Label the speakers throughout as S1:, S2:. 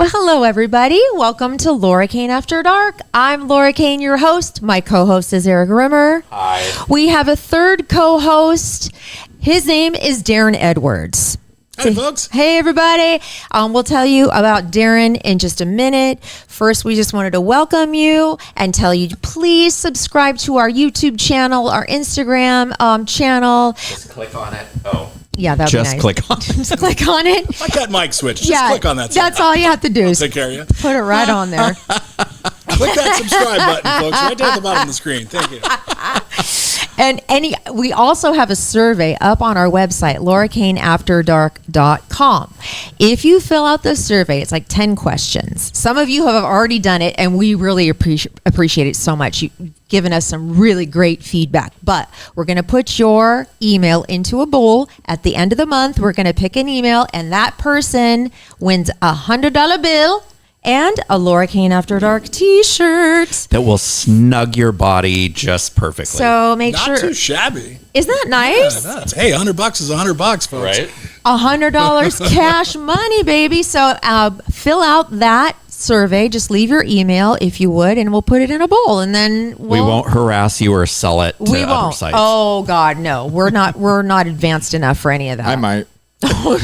S1: Well, hello, everybody. Welcome to Laura Kane After Dark. I'm Laura Kane, your host. My co-host is Erik Rimmer.
S2: Hi.
S1: We have a third co-host. His name is Daron Edwards.
S3: Hey, folks.
S1: Hey, everybody. We'll tell you about Daron in just a minute. First, we just wanted to welcome you and tell you to please subscribe to our YouTube channel, our Instagram channel.
S2: Just click on it. Oh.
S1: Yeah, that'd be nice.
S2: Just click on it.
S1: Just click on it.
S3: Like that mic switch. Just click on that.
S1: That's all you have to do.
S3: I'll
S1: Is
S3: take care of you.
S1: put it right on there.
S3: Click that subscribe button, folks, right there at the bottom of the screen. Thank you.
S1: And we also have a survey up on our website, laurakaneafterdark.com. If you fill out the survey, it's like 10 questions. Some of you have already done it, and we really appreciate it so much. You've given us some really great feedback. But we're going to put your email into a bowl. At the end of the month, we're going to pick an email, and that person wins a $100 bill and a Laura Kane After Dark t-shirt.
S2: That will snug your body just perfectly.
S1: So make
S3: Not
S1: sure.
S3: too shabby.
S1: Isn't that nice?
S3: Yeah, hey, $100 is $100, folks.
S2: Right?
S1: $100 cash money, baby. So fill out that survey. Just leave your email if you would, and we'll put it in a bowl, and then
S2: We won't harass you or sell it to
S1: we
S2: other
S1: won't.
S2: sites.
S1: Oh God, no. We're not advanced enough for any of that.
S4: I might.
S1: No,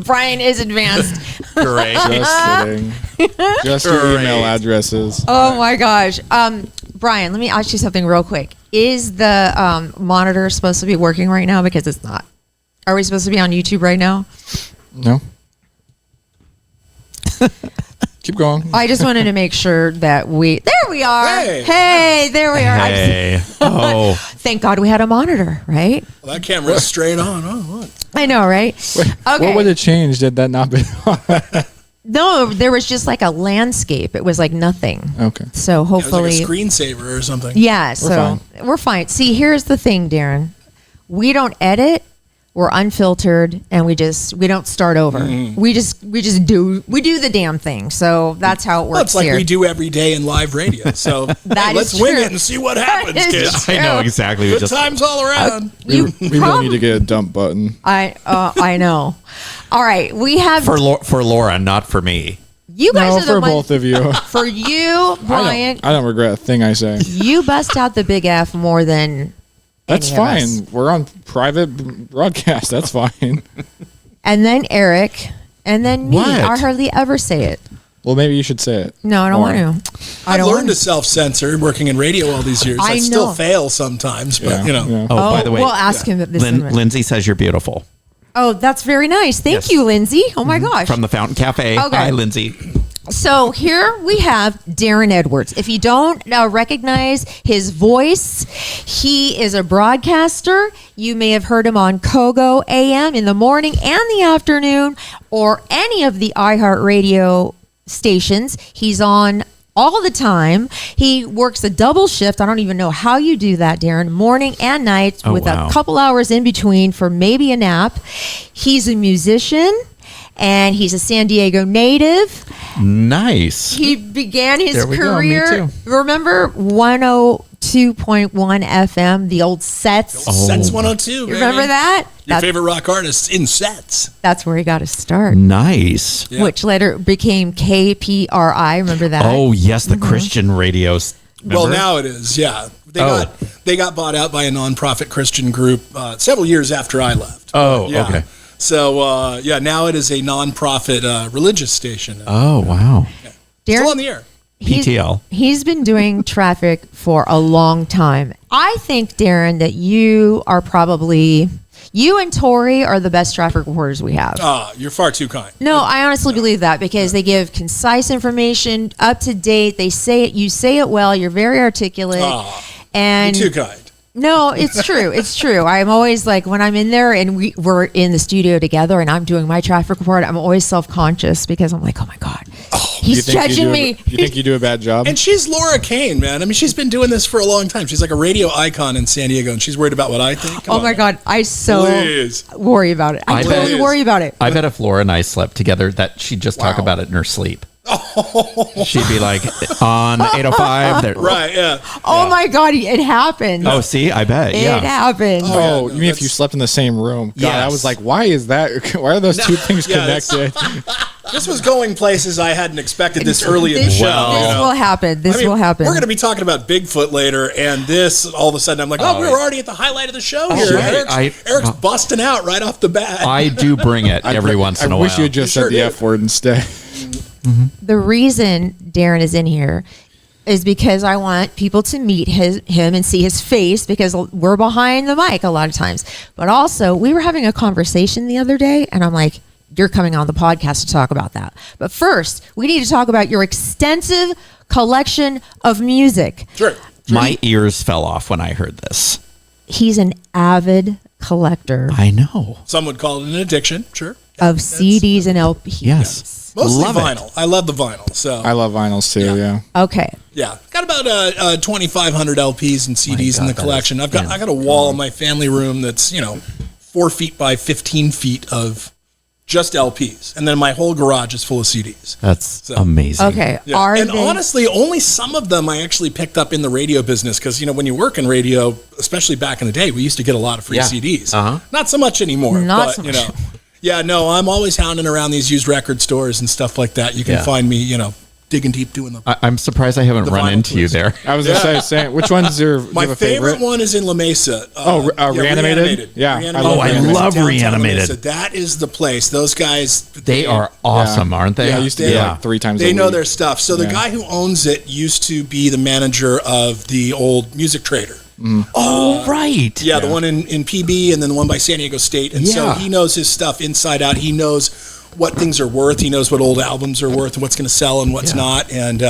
S1: Brian is advanced.
S2: Great.
S4: Just kidding. Just your
S2: Great.
S4: email addresses.
S1: Oh my gosh. Brian, let me ask you something real quick. Is the monitor supposed to be working right now? Because it's not. Are we supposed to be on YouTube right now?
S4: No. Keep going.
S1: I just wanted to make sure that there we are. Hey, there we are.
S2: Hey. Oh.
S1: Thank God we had a monitor, right?
S3: Well, that camera's straight on. Oh, look.
S1: I know, right?
S4: Wait,
S1: Okay.
S4: What would have changed had that not been on?
S1: No, there was just like a landscape. It was like nothing.
S4: Okay.
S1: So
S3: It was like
S1: hopefully,
S3: a screensaver or something.
S1: yeah. So we're fine. See, here's the thing, Daron. We don't edit. We're unfiltered, and we don't start over. We just do the damn thing. So that's how it works
S3: Well, it's like
S1: here.
S3: we do every day in live radio. So
S1: That
S3: hey, let's
S1: is
S3: win
S1: true.
S3: it and see what happens,
S1: That is
S3: kids.
S1: true.
S2: I know exactly.
S3: Good times all around.
S4: We really need to get a dump button.
S1: I know. All right, we have
S2: For Laura, not for me.
S1: you guys
S4: No,
S1: are the
S4: for
S1: ones,
S4: both of you.
S1: For you, Brian,
S4: I don't regret a thing I say.
S1: you bust out the big F more than
S4: That's
S1: any of us.
S4: fine. We're on private broadcast. That's fine.
S1: And then Erik, and then me.
S2: What?
S1: I hardly ever say it.
S4: Well, maybe you should say it.
S1: No, I don't
S4: More.
S1: want to.
S3: I've learned to self-censor working in radio all these years.
S1: I
S3: I still
S1: know.
S3: fail sometimes, but,
S4: Yeah.
S2: Oh, by the way,
S1: we'll ask him this. in a minute.
S2: Lindsay says you're beautiful.
S1: Oh, that's very nice. Thank
S2: Yes.
S1: you, Lindsay. Oh my gosh.
S2: From the Fountain Cafe.
S1: Okay.
S2: Hi, Lindsay.
S1: So here we have Daron Edwards. If you don't recognize his voice, he is a broadcaster. You may have heard him on KOGO AM in the morning and the afternoon, or any of the iHeart radio stations. He's on all the time. He works a double shift. I don't even know how you do that, Daron. Morning and night,
S2: Oh,
S1: with
S2: wow.
S1: a couple hours in between for maybe a nap. He's a musician, and he's a San Diego native.
S2: Nice.
S1: He began his
S4: There we go, me
S1: career.
S4: too.
S1: Remember 102.1 FM, the old Sets?
S3: Sets 102,
S1: You
S3: baby.
S1: remember that?
S3: Your favorite rock artists in Sets.
S1: That's where he got his start,
S2: Nice.
S3: Yeah.
S1: which later became KPRI. Remember that?
S2: Oh, yes, the Christian radios.
S3: Well,
S2: Remember?
S3: now it is, yeah.
S2: Oh.
S3: They got bought out by a nonprofit Christian group several years after I left.
S2: Oh,
S3: Yeah.
S2: okay.
S3: So, now it is a nonprofit religious station.
S2: Oh, wow.
S3: Still on the air.
S2: PTL.
S1: He's been doing traffic for a long time. I think, Daron, that you and Tori are the best traffic reporters we have.
S3: You're far too kind.
S1: No, I honestly believe that because they give concise information, up to date. They say it. You say it well. You're very articulate. And
S3: You're too kind.
S1: no, it's true. It's true. I'm always like, when I'm in there and we're in the studio together and I'm doing my traffic report, I'm always self-conscious because I'm like, oh my God, he's judging me.
S4: You think you do a bad job?
S3: And she's Laura Kane, man. I mean, she's been doing this for a long time. She's like a radio icon in San Diego, and she's worried about what I think. Come
S1: Oh
S3: on,
S1: my
S3: man.
S1: God, I so
S3: Please.
S1: worry about it. I
S2: I
S1: totally
S3: bet.
S1: worry about it.
S2: I bet if Laura and I slept together, that she'd just talk
S3: Wow.
S2: about it in her sleep. She'd be like, on 805. there-
S3: Right, yeah.
S1: Oh my God, it happened.
S2: Oh, see, I bet.
S1: It
S2: Yeah.
S1: happened.
S4: Oh,
S3: yeah, no,
S4: you mean if you
S3: that's-
S4: slept in the same room? God, I
S2: Yes.
S4: was like, why is that? Why are those two things
S3: Yeah, that's-
S4: connected?
S3: This was going places I hadn't expected this early in the show.
S1: This will happen. This will happen.
S3: We're going to be talking about Bigfoot later, and this, all of a sudden, I'm like, we're already at the highlight of the show here.
S2: Right.
S3: Eric's busting out right off the bat.
S2: I do bring it every once in a while.
S4: I wish you had just said the F word instead.
S1: The reason Daron is in here is because I want people to meet him and see his face, because we're behind the mic a lot of times. But also, we were having a conversation the other day, and I'm like, you're coming on the podcast to talk about that. But first, we need to talk about your extensive collection of music.
S3: Sure.
S2: My ears fell off when I heard this.
S1: He's an avid collector
S2: I know.
S3: Some would call it an addiction. Sure.
S1: of CDs and LPs.
S2: Yes.
S3: Mostly
S2: Love it.
S3: vinyl. I love the vinyl. So
S4: I love vinyls too. Yeah.
S1: Okay.
S3: yeah, got about 2,500 LPs and CDs in the
S2: God,
S3: collection. I got a wall in my family room that's 4 feet by 15 feet of just LPs, and then my whole garage is full of CDs.
S2: That's amazing.
S1: Okay.
S3: Yeah. And
S1: they,
S3: honestly, only some of them I actually picked up in the radio business, because when you work in radio, especially back in the day, we used to get a lot of free CDs. Not so much anymore.
S1: Not
S3: but,
S1: so much.
S3: Yeah, no, I'm always hounding around these used record stores and stuff like that. You can find me, digging deep doing the.
S2: I'm surprised I haven't run
S3: vinyl
S2: into you
S3: twist.
S2: there.
S4: I was gonna say, which one's your
S3: My
S4: you have a
S3: favorite one is in La Mesa.
S4: Reanimated? Yeah.
S3: Reanimated.
S2: I love
S3: Downtown La
S2: Reanimated.
S3: Mesa. That is the place. Those guys.
S2: They are awesome, aren't they?
S4: Yeah, I used to go like 3 times a
S3: They
S4: week.
S3: know their stuff. So the guy who owns it used to be the manager of the old Music Trader.
S2: Oh, right.
S3: Yeah, the one in PB, and then the one by San Diego State. And so he knows his stuff inside out. He knows what things are worth. He knows what old albums are worth and what's going to sell and what's not. And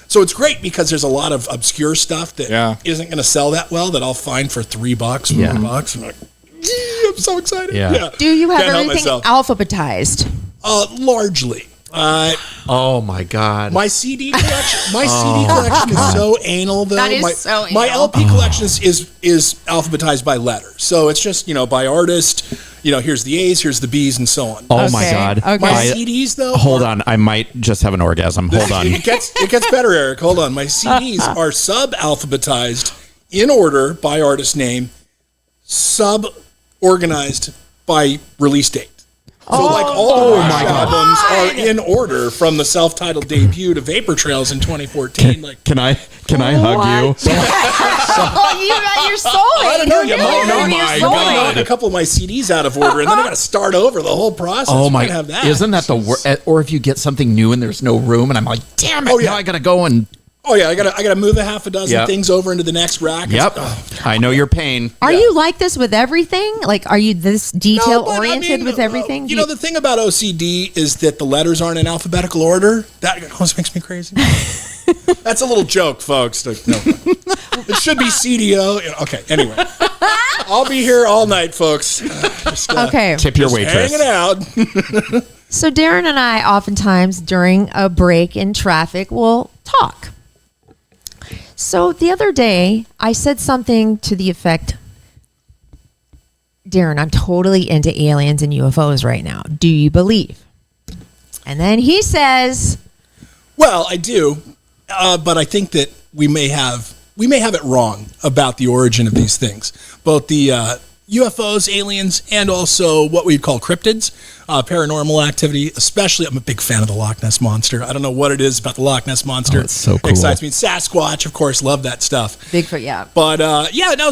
S3: so it's great because there's a lot of obscure stuff that isn't going to sell that well that I'll find for $3, $4. I'm like, I'm so excited.
S2: Yeah.
S1: do you have
S3: Can't help
S1: everything
S3: myself.
S1: alphabetized?
S3: Largely.
S2: Oh, my God.
S3: My CD collection is so anal, though.
S1: That is so
S3: My
S1: anal.
S3: LP collection is alphabetized by letter. So it's just, by artist, here's the A's, here's the B's, and so on.
S2: Oh, my
S1: Okay,
S2: God.
S1: okay.
S3: My CDs, though.
S2: Hold on. I might just have an orgasm. Hold on.
S3: It gets better, Eric. Hold on. My CDs are sub-alphabetized in order by artist name, sub-organized by release date. So all the Rush albums are in order from the self-titled debut to Vapor Trails in 2014.
S2: Can I hug you?
S1: You're soulmate.
S3: I don't know. You might know.
S2: Oh, my
S3: I
S2: God.
S3: knocked a couple of my CDs out of order, and then I got to start over the whole process.
S2: Oh,
S3: You
S2: my.
S3: can't have that.
S2: Isn't that the worst? Or if you get something new and there's no room, and I'm like, damn it.
S3: Oh, yeah.
S2: Now I got to go and.
S3: Oh yeah, I gotta move a half a dozen
S2: Yep.
S3: things over into the next rack.
S2: Yep. I know your pain.
S1: Are you like this with everything? Like, are you this detail
S3: No, but
S1: oriented with everything?
S3: The thing about OCD is that the letters aren't in alphabetical order. That always makes me crazy. That's a little joke, folks. No, it should be CDO. Okay, anyway. I'll be here all night, folks.
S1: Okay.
S2: Tip your waitress.
S3: Hanging out.
S1: So Daron and I oftentimes during a break in traffic will talk. So the other day I said something to the effect, Daron, I'm totally into aliens and UFOs right now. Do you believe? And then he says,
S3: Well, I do, but I think that we may have it wrong about the origin of these things, both the UFOs, aliens, and also what we'd call cryptids, paranormal activity. Especially, I'm a big fan of the Loch Ness Monster. I don't know what it is about the Loch Ness Monster.
S2: Oh, it's so cool.
S3: Excites me. Sasquatch, of course, love that stuff.
S1: Bigfoot, yeah.
S3: But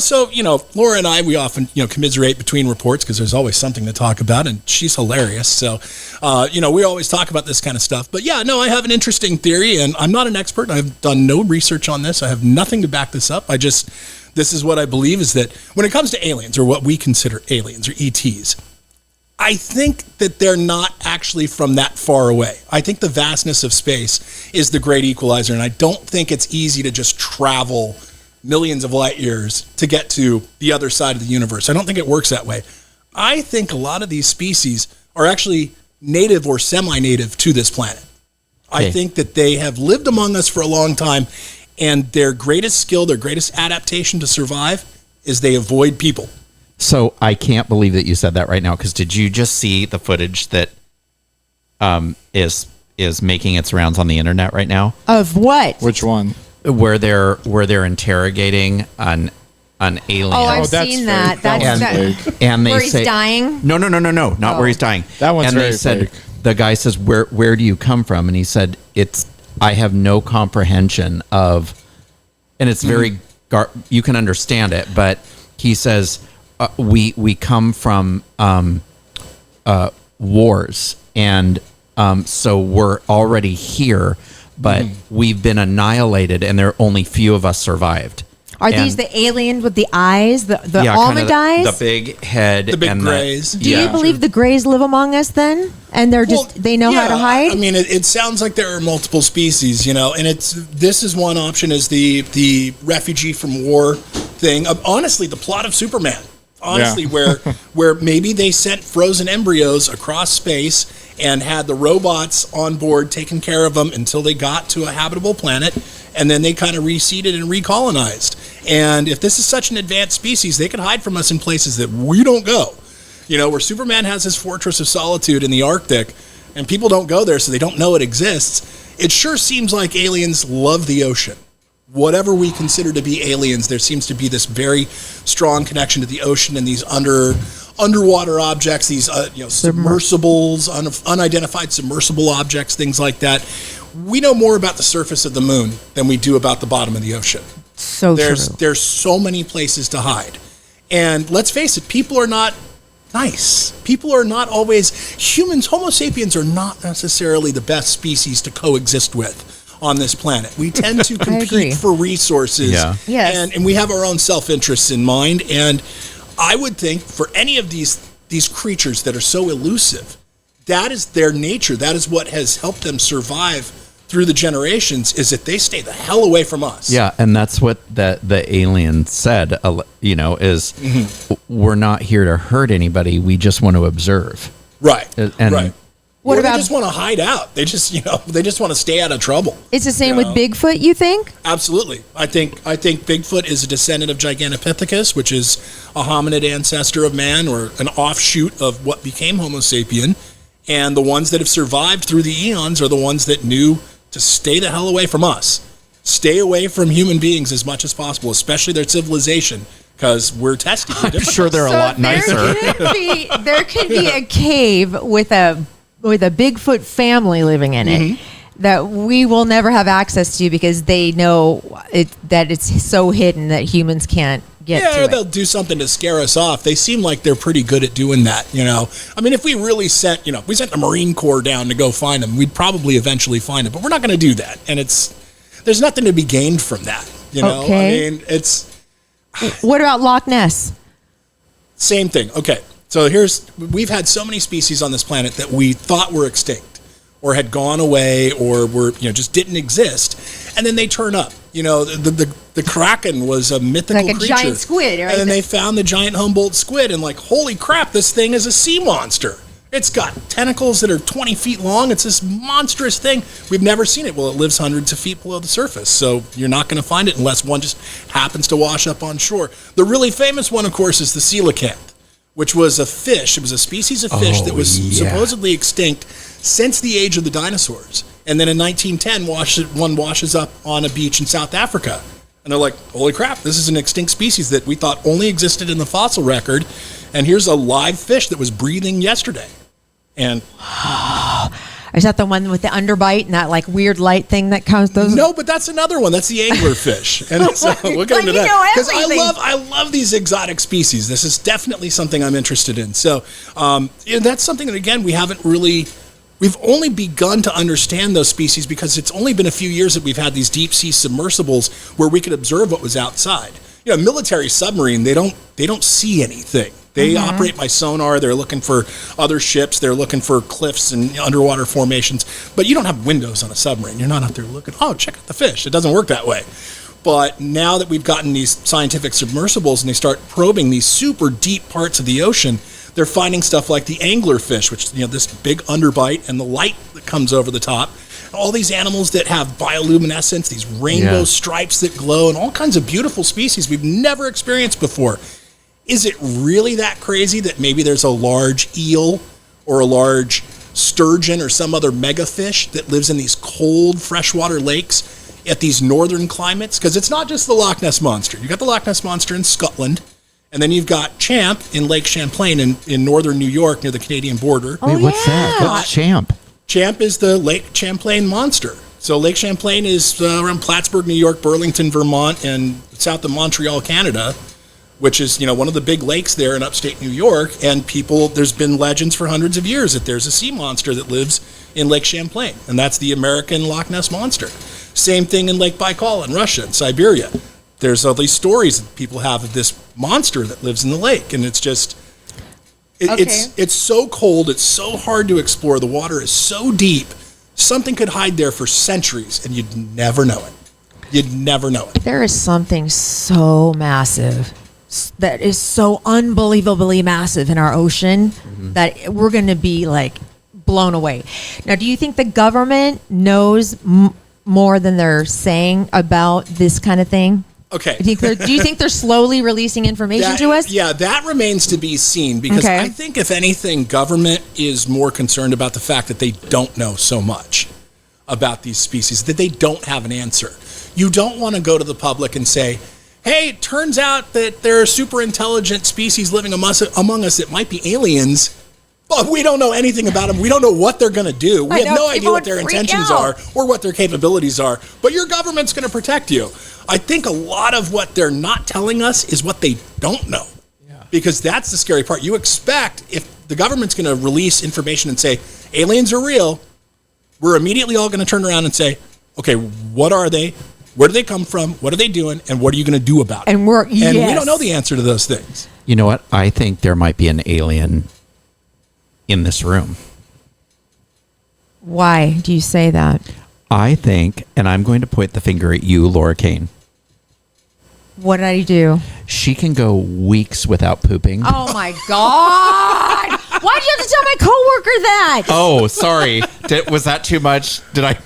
S3: so Laura and I, we often commiserate between reports because there's always something to talk about, and she's hilarious. So we always talk about this kind of stuff. But yeah, no, I have an interesting theory, and I'm not an expert. I've done no research on this. I have nothing to back this up. This is what I believe, is that when it comes to aliens, or what we consider aliens or ETs, I think that they're not actually from that far away. I think the vastness of space is the great equalizer, and I don't think it's easy to just travel millions of light years to get to the other side of the universe. I don't think it works that way. I think a lot of these species are actually native or semi-native to this planet. I think that they have lived among us for a long time, and their greatest skill, their greatest adaptation to survive is they avoid people.
S2: So I can't believe that you said that right now, because did you just see the footage that is making its rounds on the internet right now?
S1: Of what?
S4: Which one?
S2: Where they're interrogating an alien.
S1: Oh, I've
S4: that's
S1: seen that.
S4: fake. That
S1: That's
S4: one's
S1: that.
S4: fake.
S2: and they
S1: Where he's
S2: say
S1: dying?
S2: No, not where he's dying.
S4: That one's
S2: and
S4: very
S2: they said
S4: fake.
S2: the guy says, where do you come from? And he said, I have no comprehension of, and it's very, you can understand it, but he says, we come from wars, and so we're already here, but we've been annihilated, and there are only few of us survived.
S1: Are these the aliens with the eyes, the almond eyes?
S2: The big head.
S3: The big grays.
S1: Do you believe the grays live among us then? And they know how to hide?
S3: I mean, it sounds like there are multiple species, and this is one option, is the refugee from war thing. Honestly, the plot of Superman. Honestly, where maybe they sent frozen embryos across space and had the robots on board taking care of them until they got to a habitable planet, and then they kind of reseeded and recolonized. And if this is such an advanced species, they could hide from us in places that we don't go. Where Superman has his fortress of solitude in the Arctic, and people don't go there, so they don't know it exists. It sure seems like aliens love the ocean. Whatever we consider to be aliens, there seems to be this very strong connection to the ocean and these underwater objects, these submersibles, unidentified submersible objects, things like that. We know more about the surface of the moon than we do about the bottom of the ocean. There's so many places to hide. And let's face it, people are not nice. People are not always, humans, Homo sapiens are not necessarily the best species to coexist with on this planet. We tend to compete for resources, and we have our own self-interests in mind. And I would think for any of these creatures that are so elusive, that is their nature. That is what has helped them survive through the generations, is that they stay the hell away from us. Yeah,
S2: and that's what the alien said, is we're not here to hurt anybody. We just want to observe.
S3: Right,
S2: and
S3: right. They just want to hide out. They just, they just want to stay out of trouble.
S1: It's the same with Bigfoot, you think?
S3: Absolutely. I think Bigfoot is a descendant of Gigantopithecus, which is a hominid ancestor of man, or an offshoot of what became Homo sapien. And the ones that have survived through the eons are the ones that knew to stay the hell away from us. Stay away from human beings as much as possible, especially their civilization, because we're testing.
S2: I'm sure they're a lot nicer.
S1: There could be a cave with a Bigfoot family living in it that we will never have access to because they know that it's so hidden that humans can't get to it.
S3: Yeah, they'll do something to scare us off. They seem like they're pretty good at doing that, I mean, if we really sent the Marine Corps down to go find them, we'd probably eventually find it, but we're not going to do that. And there's nothing to be gained from that,
S1: Okay.
S3: I mean,
S1: What about Loch Ness?
S3: Same thing. Okay. So we've had so many species on this planet that we thought were extinct or had gone away or were, just didn't exist. And then they turn up. The Kraken was a mythical creature.
S1: Like a giant squid, right?
S3: And then they found the giant Humboldt squid and holy crap, this thing is a sea monster. It's got tentacles that are 20 feet long. It's this monstrous thing. We've never seen it. Well, it lives hundreds of feet below the surface, so you're not going to find it unless one just happens to wash up on shore. The really famous one, of course, is the coelacanth, which was a fish. It was a species of fish that was supposedly extinct since the age of the dinosaurs. And then in 1910, one washes up on a beach in South Africa. And they're like, holy crap, this is an extinct species that we thought only existed in the fossil record. And here's a live fish that was breathing yesterday. And
S1: is that the one with the underbite and that weird light thing that comes?
S3: No, but that's another one. That's the anglerfish. And so we'll get into that. Because I love these exotic species. This is definitely something I'm interested in. So that's something that, again, we've only begun to understand those species because it's only been a few years that we've had these deep sea submersibles where we could observe what was outside. Military submarine, they don't see anything. They operate by sonar. They're looking for other ships. They're looking for cliffs and underwater formations. But you don't have windows on a submarine. You're not out there looking, check out the fish. It doesn't work that way. But now that we've gotten these scientific submersibles and they start probing these super deep parts of the ocean, they're finding stuff like the anglerfish, which, this big underbite and the light that comes over the top. All these animals that have bioluminescence, these rainbow stripes that glow, and all kinds of beautiful species we've never experienced before. Is it really that crazy that maybe there's a large eel or a large sturgeon or some other mega fish that lives in these cold freshwater lakes at these northern climates? Because it's not just the Loch Ness Monster. You got the Loch Ness Monster in Scotland, And then you've got Champ in Lake Champlain in northern New York near the Canadian border.
S1: Oh,
S2: Wait, what's that? What's Champ?
S3: Champ is the Lake Champlain monster. So Lake Champlain is around Plattsburgh, New York, Burlington, Vermont, and south of Montreal, Canada, which is, one of the big lakes there in upstate New York. And there's been legends for hundreds of years that there's a sea monster that lives in Lake Champlain, and that's the American Loch Ness Monster. Same thing in Lake Baikal in Russia, in Siberia. There's all these stories that people have of this monster that lives in the lake, and it's just, it's so cold, it's so hard to explore, the water is so deep, something could hide there for centuries, and you'd never know it. You'd never know it.
S1: There is something so massive that is so unbelievably massive in our ocean that we're going to be like blown away. Now, do you think the government knows more than they're saying about this kind of thing?
S3: Okay.
S1: Do you think they're slowly releasing information to us?
S3: Yeah, that remains to be seen, because I think, if anything, government is more concerned about the fact that they don't know so much about these species, that they don't have an answer. You don't want to go to the public and say, hey, it turns out that there are super intelligent species living among us that might be aliens, but we don't know anything about them. We don't know what they're going to do. We have no idea what their intentions are or what their capabilities are, but your government's going to protect you. I think a lot of what they're not telling us is what they don't know, because that's the scary part. You expect, if the government's going to release information and say, aliens are real, we're immediately all going to turn around and say, okay, what are they? Where do they come from? What are they doing? And what are you going to do about it?
S1: And we
S3: don't know the answer to those things.
S2: You know what? I think there might be an alien in this room.
S1: Why do you say that?
S2: I think, and I'm going to point the finger at you, Laura Kane.
S1: What did I do?
S2: She can go weeks without pooping.
S1: Oh my God! Why'd you have to tell my coworker that?
S2: Oh, sorry. Was that too much? Did I?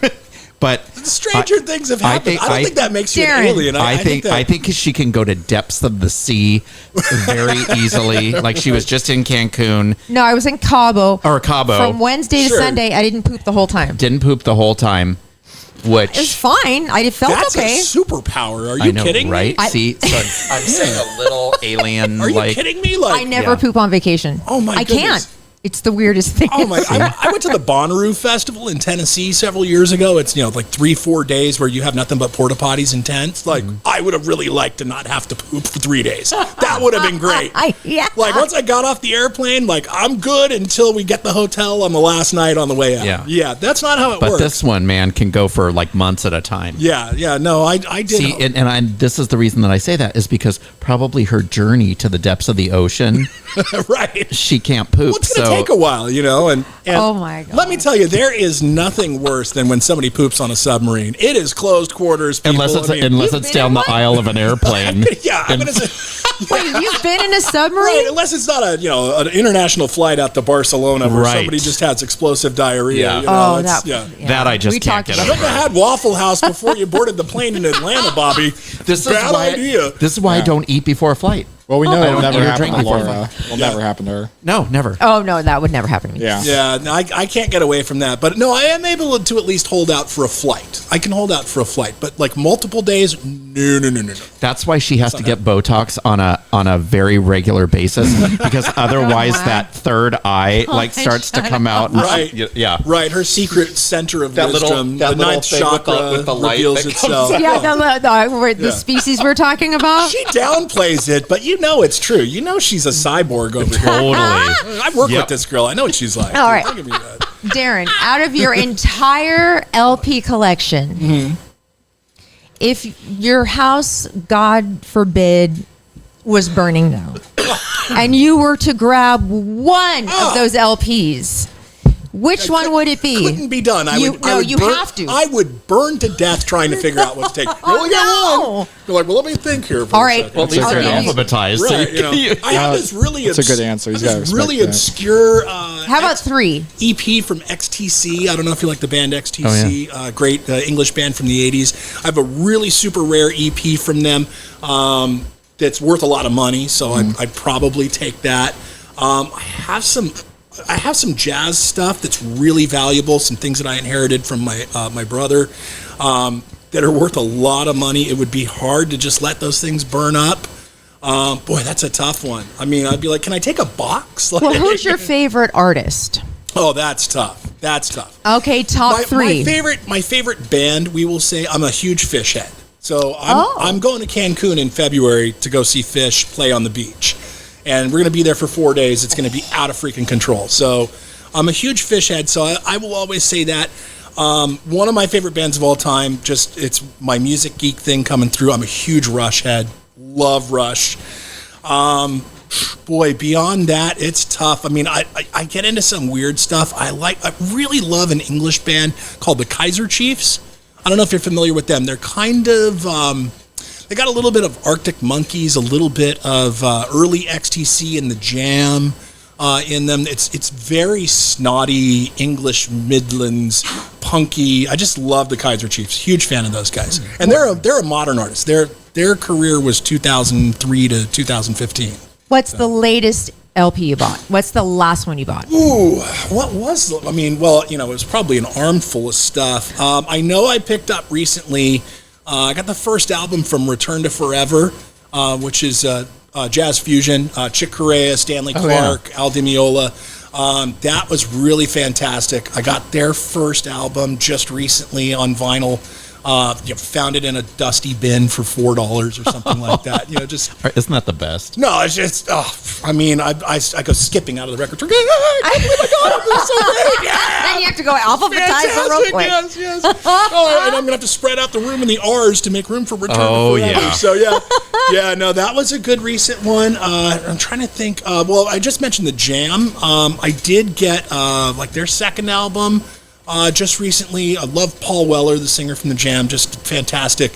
S2: But
S3: stranger things have happened. I don't think that makes you an
S1: Darren,
S3: alien.
S2: I think she can go to depths of the sea very easily. Like she was just in Cancun.
S1: No, I was in Cabo.
S2: From
S1: Wednesday to Sunday, I didn't poop the whole time.
S2: Didn't poop the whole time. Which
S1: it was fine. I felt
S3: that's
S1: okay.
S3: That's a superpower. Are you kidding
S2: right?
S3: me?
S2: See, so I'm saying a little alien.
S3: Are you kidding me? Like
S1: I never poop on vacation.
S3: Oh my goodness.
S1: I can't. It's the weirdest thing.
S3: Oh my! I went to the Bonnaroo Festival in Tennessee several years ago. It's like 3-4 days where you have nothing but porta potties and tents. Like I would have really liked to not have to poop for 3 days. That would have been great. Like once I got off the airplane, like I'm good until we get the hotel on the last night on the way out. Yeah, that's not how it works.
S2: But this one, man, can go for like months at a time.
S3: Yeah. No, I did.
S2: See, and this is the reason that I say that is because probably her journey to the depths of the ocean,
S3: right?
S2: She can't poop.
S3: Well, it's going to take a while, and
S1: oh my God.
S3: Let me tell you, there is nothing worse than when somebody poops on a submarine. It is closed quarters, people.
S2: Unless it's down the aisle of an airplane.
S3: I'm going to say.
S1: Wait, you've been in a submarine?
S3: Right, unless it's not an international flight out to Barcelona where somebody just has explosive diarrhea.
S2: That I just can't get over.
S3: I hope you had Waffle House before you boarded the plane in Atlanta, Bobby.
S2: This is why I don't eat before a flight.
S4: Well, we know it'll never happen to
S2: before.
S4: Laura. It'll never happen to her.
S2: No, never.
S1: Oh, no, that would never happen to me.
S3: Yeah, no, I can't get away from that. But no, I am able to at least hold out for a flight. I can hold out for a flight. But like multiple days, no.
S2: That's why she has to get Botox on a very regular basis, because otherwise that third eye starts to come out.
S3: Right.
S2: Yeah.
S3: Right. Her secret center of wisdom, the ninth chakra,
S2: with the light
S3: reveals itself.
S1: The species we're talking about.
S3: She downplays it, but you know it's true. You know she's a cyborg over here.
S2: Totally.
S3: I've worked with this girl. I know what she's like.
S1: All right.
S3: I'll give you that.
S1: Darren, out of your entire LP collection, if your house, God forbid, was burning down, and you were to grab one of those LPs, which one would it be?
S3: Couldn't be done.
S1: You have to.
S3: I would burn to death trying to figure out what to take. Only got one. You're like, well, let me think here for a second.
S2: Well, these are alphabetized.
S3: Right, I have this really
S4: that's a good answer. He's got
S3: really obscure.
S1: How about 3?
S3: EP from XTC. I don't know if you like the band XTC. Great English band from the 80s. I have a really super rare EP from them that's worth a lot of money, so I'd probably take that. I have some jazz stuff that's really valuable, some things that I inherited from my brother that are worth a lot of money. It would be hard to just let those things burn up. Boy, that's a tough one. I mean, I'd be like, can I take a box? Like,
S1: Well, who's your favorite artist?
S3: Oh, that's tough. That's tough.
S1: Okay, top three.
S3: My favorite band, we will say, I'm a huge Fish head. So I'm going to Cancun in February to go see Fish play on the beach. And we're going to be there for 4 days. It's going to be out of freaking control. So I'm a huge Fish head, so I will always say that. One of my favorite bands of all time, just it's my music geek thing coming through. I'm a huge Rush head. Love Rush. Boy, beyond that, it's tough. I mean, I get into some weird stuff. I really love an English band called the Kaiser Chiefs. I don't know if you're familiar with them. They're kind of, they got a little bit of Arctic Monkeys, a little bit of early XTC and the Jam in them. It's very snotty English Midlands, punky. I just love the Kaiser Chiefs. Huge fan of those guys. And they're a modern artist. Their career was 2003 to 2015.
S1: What's the latest LP you bought? What's the last one you bought?
S3: Ooh, what was I mean, well, it was probably an armful of stuff. I know I picked up recently, I got the first album from Return to Forever, which is jazz fusion, Chick Corea, Stanley Clarke, Al Di Meola. That was really fantastic. I got their first album just recently on vinyl. Found it in a dusty bin for $4 or something like that.
S2: Isn't that the best?
S3: No, it's just. I mean, I go skipping out of the record store. I can't believe I got it. This is so great. Yeah.
S1: Then you have to go alphabetize them real quick.
S3: Yes. Oh, and I'm gonna have to spread out the room in the R's to make room for Return to Forever.
S2: Yeah.
S3: So yeah. No, that was a good recent one. I'm trying to think. Well, I just mentioned the Jam. I did get their second album. Just recently, I love Paul Weller, the singer from the Jam, just fantastic.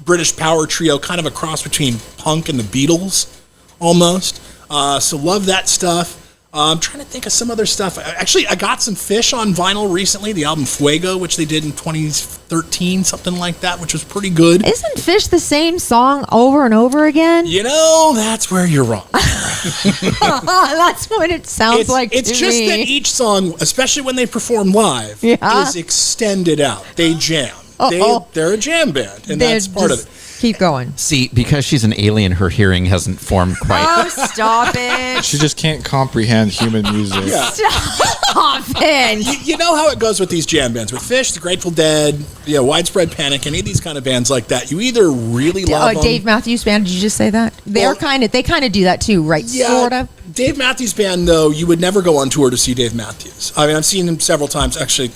S3: British power trio, kind of a cross between punk and the Beatles, almost. So love that stuff. I'm trying to think of some other stuff. Actually, I got some Fish on vinyl recently, the album Fuego, which they did in 2013, something like that, which was pretty good.
S1: Isn't Fish the same song over and over again?
S3: That's where you're wrong.
S1: That's what it sounds like
S3: It's
S1: to
S3: just
S1: me.
S3: that each song, especially when they perform live, is extended out. They jam. They're a jam band, and that's part of it.
S1: Keep going.
S2: See, because she's an alien, her hearing hasn't formed quite.
S1: Oh, stop it.
S4: She just can't comprehend human music.
S3: Yeah.
S1: Stop it.
S3: You know how it goes with these jam bands. With Fish, The Grateful Dead, Widespread Panic, any of these kind of bands like that. You either really love them.
S1: Dave Matthews Band, did you just say that? They kind of do that too, right?
S3: Yeah,
S1: sort of.
S3: Dave Matthews Band, though, you would never go on tour to see Dave Matthews. I mean, I've seen him several times. Actually,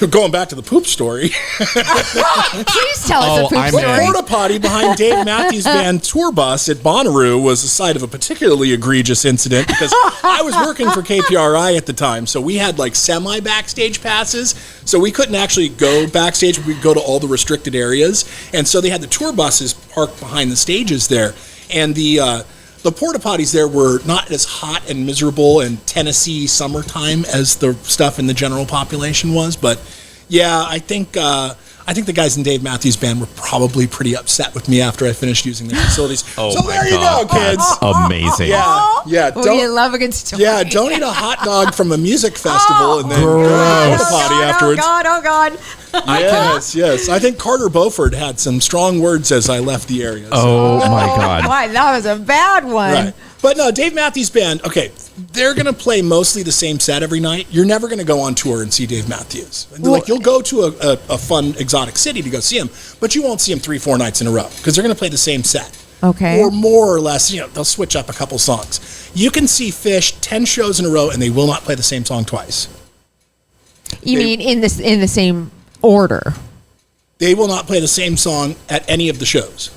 S3: going back to the poop story.
S1: Please tell us a poop
S2: I'm
S1: story.
S3: The porta potty behind Dave Matthews Band tour bus at Bonnaroo was the site of a particularly egregious incident because I was working for KPRI at the time, so we had semi backstage passes, so we couldn't actually go backstage. We'd go to all the restricted areas, and so they had the tour buses parked behind the stages there, and the porta potties there were not as hot and miserable in Tennessee summertime as the stuff in the general population was. But yeah, I think the guys in Dave Matthews Band were probably pretty upset with me after I finished using their facilities. So there you go, kids.
S2: Amazing.
S3: Yeah.
S1: You love a good story.
S3: Yeah, don't eat a hot dog from a music festival and then go to the porta potty afterwards.
S1: Oh God.
S3: Yes. I think Carter Beauford had some strong words as I left the area. So.
S2: Oh my God.
S1: Why, that was a bad one.
S3: Right. But no, Dave Matthews Band, okay, they're going to play mostly the same set every night. You're never going to go on tour and see Dave Matthews. You'll go to a fun, exotic city to go see him, but you won't see him 3-4 nights in a row because they're going to play the same set.
S1: Okay.
S3: Or more or less, they'll switch up a couple songs. You can see Fish 10 shows in a row and they will not play the same song twice.
S1: You mean in the same order?
S3: They will not play the same song at any of the shows.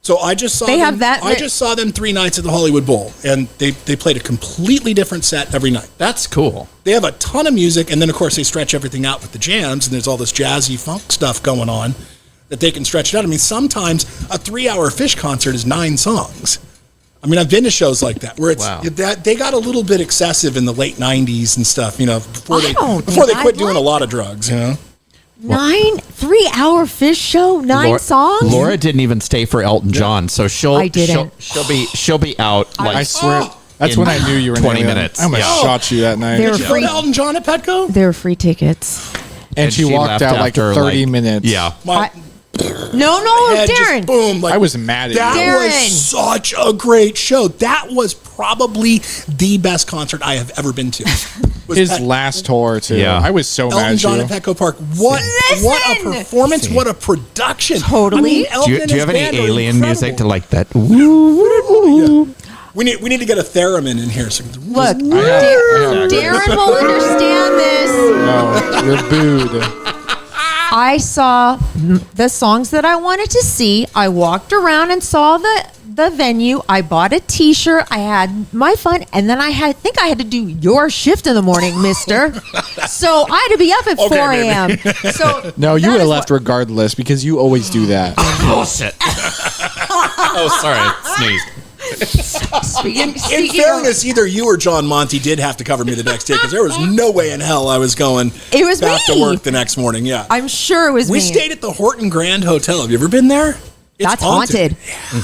S3: So I just saw I just saw them 3 nights at the Hollywood Bowl, and they played a completely different set every night.
S2: That's cool.
S3: They have a ton of music, and then of course they stretch everything out with the jams, and there's all this jazzy funk stuff going on that they can stretch it out. I mean, sometimes a 3-hour Fish concert is 9 songs. I mean, I've been to shows like that where they got a little bit excessive in the late '90s and stuff. Before they quit doing a lot of drugs.
S1: 3-hour Fish show, 9 songs.
S2: Laura didn't even stay for Elton John, so she'll be out.
S4: I swear, that's when I knew you were
S2: 20 minutes.
S4: I almost shot you that night.
S1: They were
S3: Did you go to Elton John at Petco?
S1: There were free tickets.
S4: And she walked
S2: left
S4: out like
S2: after,
S4: 30 minutes.
S2: Yeah.
S1: No,
S3: head just
S1: Darren.
S3: boom. Like,
S4: I was mad at
S3: that
S4: you.
S1: Darren.
S3: was such a great show. That was probably the best concert I have ever been to. Was
S4: His
S3: Pet-
S4: last tour too.
S2: Yeah.
S4: I was so mad
S3: Elton
S4: at
S3: John
S4: you.
S3: at Petco Park. What a
S1: Listen!
S3: performance! What a production!
S1: Totally.
S3: I mean,
S2: Do
S3: Elton
S2: you,
S3: and
S2: do you
S3: his
S2: have any
S3: band are
S2: alien
S3: incredible.
S2: music to like that?
S3: Yeah. We need to get a theremin in here. So
S1: Look,
S4: have-
S1: Darren will understand this.
S4: No, you're booed.
S1: I saw the songs that I wanted to see. I walked around and saw the venue. I bought a T-shirt. I had my fun, and then I think I had to do your shift in the morning, Mister. So I had to be up at 4
S3: baby.
S1: a.m. So
S4: No, you
S1: that
S4: would have
S1: is
S4: left
S1: what-
S4: regardless because you always do that.
S2: Bullshit. Oh, sorry. Sneezed.
S1: Speaking
S3: In
S1: of-
S3: fairness, either you or John Monty did have to cover me the next day because there was no way in hell I was going
S1: It was
S3: back
S1: me.
S3: to work the next morning. Yeah.
S1: I'm sure it was
S3: We
S1: me.
S3: stayed at the Horton Grand Hotel. Have you ever been there? It's
S1: That's haunted.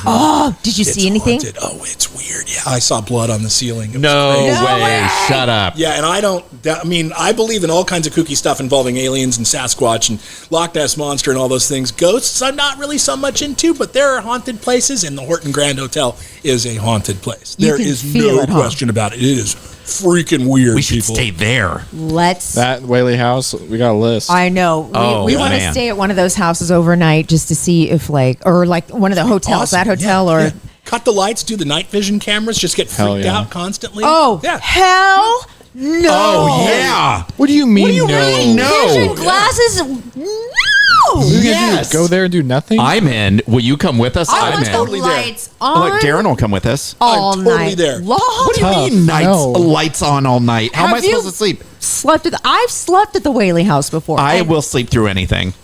S1: Oh, did you
S3: It's
S1: see anything?
S3: haunted. Oh, it's weird. Yeah, I saw blood on the ceiling. It was
S2: No
S3: crazy.
S2: way. Shut up.
S3: Yeah, and I mean, I believe in all kinds of kooky stuff involving aliens and Sasquatch and Loch Ness Monster and all those things. Ghosts, I'm not really so much into, but there are haunted places, and the Horton Grand Hotel is a haunted place.
S1: You
S3: There
S1: can
S3: is
S1: feel
S3: no
S1: it, huh?
S3: question about it. It is freaking weird,
S2: We should
S3: people.
S2: stay there.
S1: Let's.
S4: That Whaley House, we got a list.
S1: I know.
S2: Oh,
S1: we want to
S2: man.
S1: stay at one of those houses overnight just to see if, or one of the hotels,
S3: Awesome.
S1: that hotel,
S3: Yeah,
S1: or.
S3: yeah. Cut the lights, do the night vision cameras, just get
S4: Hell
S3: freaked
S4: yeah.
S3: out constantly.
S1: Oh,
S3: yeah.
S1: hell no.
S2: Oh, yeah.
S4: What do you mean?
S2: do you
S4: no?
S2: mean, no?
S1: Vision glasses. No.
S4: What are you gonna
S2: Yes.
S4: do? Go there and do nothing?
S2: I'm in. Will you come with us?
S1: I
S2: I'm
S1: want
S2: in.
S1: the
S3: Totally there.
S1: lights on
S2: Look, Darren will come with us.
S1: all
S3: I'm totally
S1: night
S3: there.
S1: long.
S2: What do you
S4: Tough.
S2: mean nights,
S4: No.
S2: lights on all night? How am I
S1: Have you
S2: supposed to sleep?
S1: I've slept at the Whaley House before.
S2: I
S1: and
S2: will sleep through anything.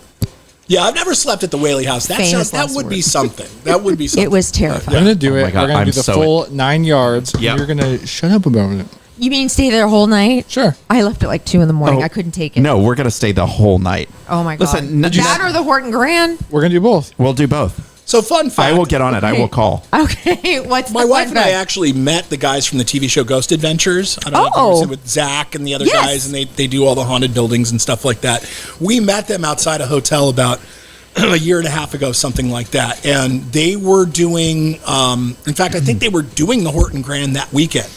S3: Yeah, I've never slept at the Whaley House.
S1: Famous
S3: That
S1: last
S3: would be
S1: words.
S3: something. That would be something.
S1: It was terrifying.
S4: I'm gonna do
S2: Oh
S4: it.
S2: my God,
S4: We're gonna
S2: I'm
S4: do the
S2: so
S4: full 9 yards.
S2: Yep.
S4: And you're gonna shut up about it.
S1: You mean stay there the whole night?
S4: Sure.
S1: I left at like 2 a.m.
S2: Oh,
S1: I couldn't take it.
S2: No, we're going to stay the whole night.
S1: Oh my god.
S2: Listen,
S1: that or the Horton Grand.
S4: We're gonna do both.
S2: We'll do both.
S3: So fun fact.
S2: I will get on it. I will call.
S1: Okay. What's
S3: My
S1: the
S3: wife
S1: fun
S3: and I
S1: fact?
S3: actually met the guys from the TV show Ghost Adventures. I don't know if
S1: Oh.
S3: you've seen with Zach and the other
S1: Yes.
S3: guys, and they do all the haunted buildings and stuff like that. We met them outside a hotel about a year and a half ago, something like that. And they were doing, in fact, I think they were doing the Horton Grand that weekend.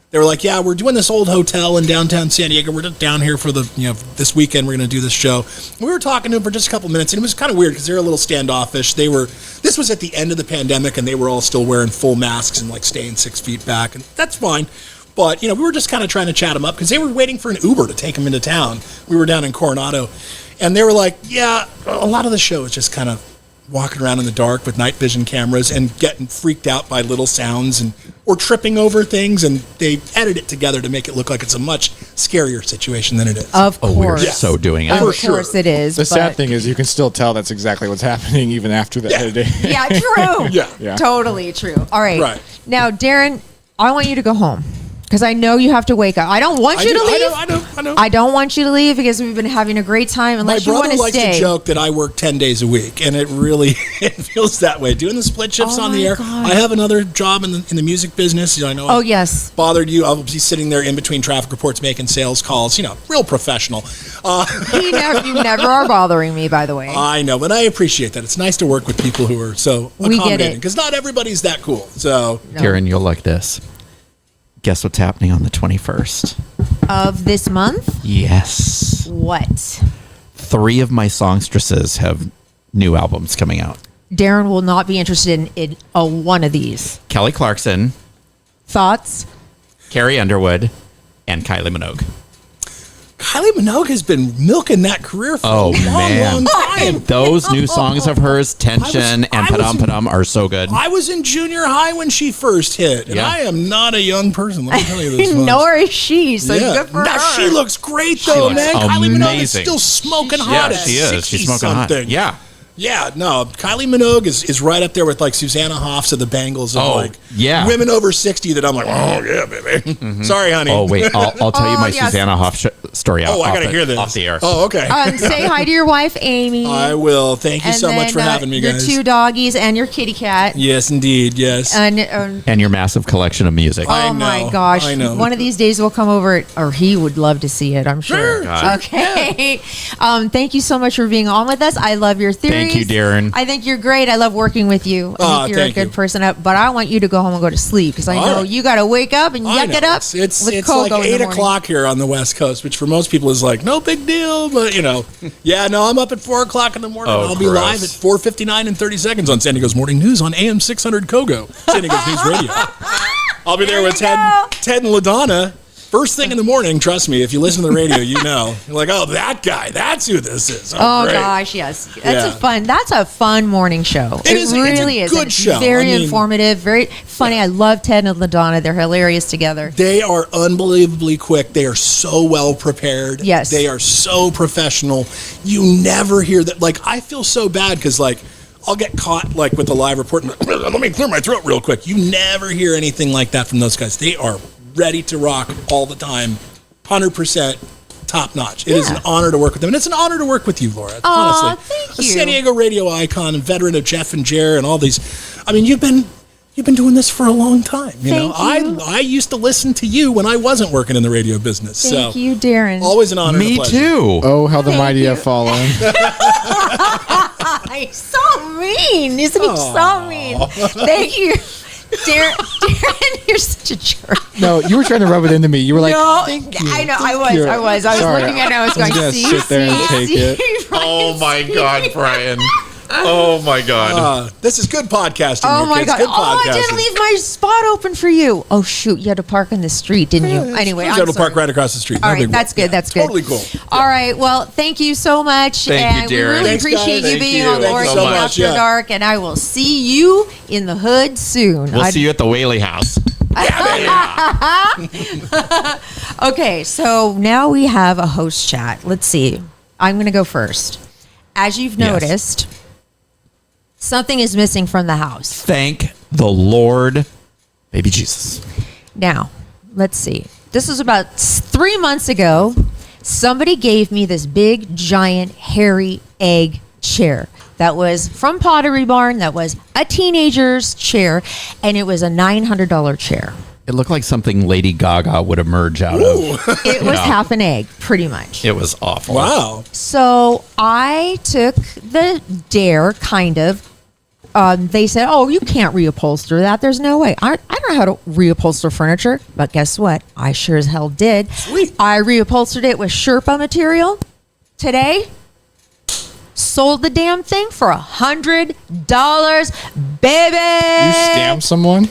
S3: They were like, yeah, we're doing this old hotel in downtown San Diego. We're just down here for this weekend. We're going to do this show. We were talking to them for just a couple minutes, and it was kind of weird because they were a little standoffish. This was at the end of the pandemic, and they were all still wearing full masks and like staying 6 feet back, and that's fine. But, we were just kind of trying to chat them up because they were waiting for an Uber to take them into town. We were down in Coronado, and they were like, yeah, a lot of the show is just kind of walking around in the dark with night vision cameras and getting freaked out by little sounds or tripping over things, and they edit it together to make it look like it's a much scarier situation than it is.
S1: Of course.
S2: Oh, we're so doing it.
S1: Of
S3: For sure.
S1: course it is.
S4: The
S1: but-
S4: sad thing is, you can still tell that's exactly what's happening even after the editing.
S1: Yeah, true.
S3: Yeah.
S1: Totally true. All right.
S3: Right.
S1: Now, Darren, I want you to go home because I know you have to wake up. I don't want you to leave.
S3: I know.
S1: I don't want you to leave because we've been having a great time.
S3: My
S1: Unless you want
S3: brother
S1: to
S3: likes
S1: stay.
S3: to joke that I work 10 days a week, and it really it feels that way. Doing the split shifts
S1: Oh
S3: on the
S1: my
S3: air.
S1: God.
S3: I have another job in the music business. I know.
S1: Oh
S3: I've
S1: yes.
S3: bothered you. I'll be sitting there in between traffic reports, making sales calls. Real professional.
S1: You never are bothering me. By the way.
S3: I know, but I appreciate that. It's nice to work with people who are so
S1: We get
S3: accommodating
S1: it.
S3: because not everybody's that cool. So
S2: Darren, you'll like this. Guess what's happening on the 21st?
S1: Of this month.
S2: Yes.
S1: What?
S2: 3 of my songstresses have new albums coming out.
S1: Darren will not be interested in one of these.
S2: Kelly Clarkson,
S1: Thoughts?
S2: Carrie Underwood, and Kylie Minogue.
S3: Kylie Minogue has been milking that career for
S2: Oh,
S3: a long,
S2: man.
S3: long time.
S2: Those new songs of hers, Tension and
S3: I was-
S2: Padam Padam, are so good.
S3: I was in junior high when she first hit, and
S2: Yeah.
S3: I am not a young person. Let me tell you this. folks.
S1: Nor is she. So
S3: Yeah.
S1: good for
S3: Now,
S1: her.
S3: she looks great though,
S2: looks
S3: man. Kylie Minogue is
S2: amazing.
S3: still smoking
S2: Yeah,
S3: hot. at
S2: she is.
S3: 60
S2: She's smoking hot.
S3: something.
S2: Yeah.
S3: Yeah, no, Kylie Minogue is right up there with like Susanna Hoffs of the Bangles of
S2: Oh,
S3: like
S2: yeah.
S3: women over 60 that I'm like, oh yeah, baby. Sorry, honey.
S2: Oh, wait. I'll tell you my
S1: yes.
S2: Susanna Hoff story
S3: Oh, I
S2: off
S3: gotta hear this
S2: off the air.
S3: Oh, okay.
S1: Say hi to your wife, Amy.
S3: I will. Thank you
S1: And
S3: so much
S1: then,
S3: for having me,
S1: your
S3: guys.
S1: 2 doggies and your kitty cat.
S3: Yes, indeed. Yes.
S1: And
S2: And your massive collection of music.
S3: I
S1: oh my
S3: know,
S1: gosh!
S3: I know.
S1: One of these days we'll come over, or he would love to see it. I'm sure.
S3: Sure,
S2: God.
S1: Okay. Thank you so much for being on with us. I love your theories.
S2: Thank you, Darren.
S1: I think you're great. I love working with you. I think you're a
S3: thank
S1: good
S3: you.
S1: person. But I want you to go home and go to sleep because I know
S3: right.
S1: you got to wake up and
S3: I
S1: yuck it
S3: know.
S1: up.
S3: It's
S1: with
S3: like
S1: KOGO in the
S3: 8
S1: morning.
S3: o'clock here on the West Coast, which for most people is like no big deal. But yeah, no, I'm up at 4 o'clock in the morning.
S2: Oh,
S3: I'll be
S2: gross.
S3: live at 4:59 and 30 seconds on San Diego's Morning News on AM 600 KOGO, San Diego's News Radio. I'll be there with Ted and LaDonna. First thing in the morning, trust me, if you listen to the radio, you know. You're like, oh, that guy, that's who this is.
S1: Oh
S3: great.
S1: gosh, yes. That's a fun morning show.
S3: It is.
S1: Really
S3: It's a
S1: is.
S3: good
S1: And it's
S3: show.
S1: very
S3: I mean-
S1: informative, very funny. I love Ted and LaDonna. They're hilarious together.
S3: They are unbelievably quick. They are so well prepared.
S1: Yes.
S3: They are so professional. You never hear that. Like, I feel so bad because, like, I'll get caught, like, with the live report. And, let me clear my throat real quick. You never hear anything like that from those guys. They are ready to rock all the time. 100% top notch. It is an honor to work with them. And it's an honor to work with you, Laura. Honestly.
S1: thank
S3: A
S1: you.
S3: San Diego radio icon, veteran of Jeff and Jer and all these. I mean, you've been doing this for a long time. You know,
S1: Thank you.
S3: I used to listen to you when I wasn't working in the radio business.
S1: Thank
S3: so
S1: you, Darren.
S3: always an honor. and a
S2: Me
S3: pleasure.
S2: too.
S4: Oh, how the
S1: Thank
S4: mighty
S1: you.
S4: have fallen.
S1: He's so mean. Isn't he so mean? Thank you. Darren, you're such a jerk.
S4: No, you were trying to rub it into me. You were like,
S1: No,
S4: thank you.
S1: I know. I
S4: you.
S1: was
S4: Sorry.
S1: looking at it. I was going,
S4: gonna
S1: see,
S4: sit there and take it.
S2: Oh my God, Brian. Oh my God.
S3: This is good podcasting.
S1: Oh
S3: here,
S1: my
S3: kids.
S1: God.
S3: Good
S1: Oh, I
S3: podcasting.
S1: didn't leave my spot open for you. Oh, shoot. You had to park on the street, didn't you? Anyway,
S3: We'll
S1: I'm
S3: go to
S1: sorry.
S3: park right across the street.
S1: All
S3: No
S1: right,
S3: big deal.
S1: that's good.
S3: Yeah,
S1: That's good.
S3: Totally cool.
S1: All right. Well, thank you so much.
S2: Thank you,
S1: and we
S2: Darren.
S1: really
S3: Thanks,
S1: appreciate
S3: guys.
S1: you
S2: Thank
S1: being
S2: you.
S1: on
S2: Thank
S1: Lori
S2: you so much.
S1: After
S3: Yeah.
S1: Dark, and I will see you in the hood soon.
S2: We'll see you at the Whaley House.
S1: Okay, so now we have a host chat. Let's see. I'm going to go first. As you've
S2: Yes.
S1: noticed, something is missing from the house.
S2: Thank the Lord, baby Jesus.
S1: Now, let's see. This was about 3 months ago. Somebody gave me this big, giant, hairy egg chair that was from Pottery Barn. That was a teenager's chair, and it was a $900 chair.
S2: It looked like something Lady Gaga would emerge out of.
S1: It was half an egg, pretty much.
S2: It was awful.
S3: Wow.
S1: So I took the dare, kind of. They said, "Oh, you can't reupholster that. There's no way." I don't know how to reupholster furniture, but guess what? I sure as hell did.
S3: Sweet.
S1: I reupholstered it with Sherpa material. Today, sold the damn thing for $100, baby.
S4: You stamped someone?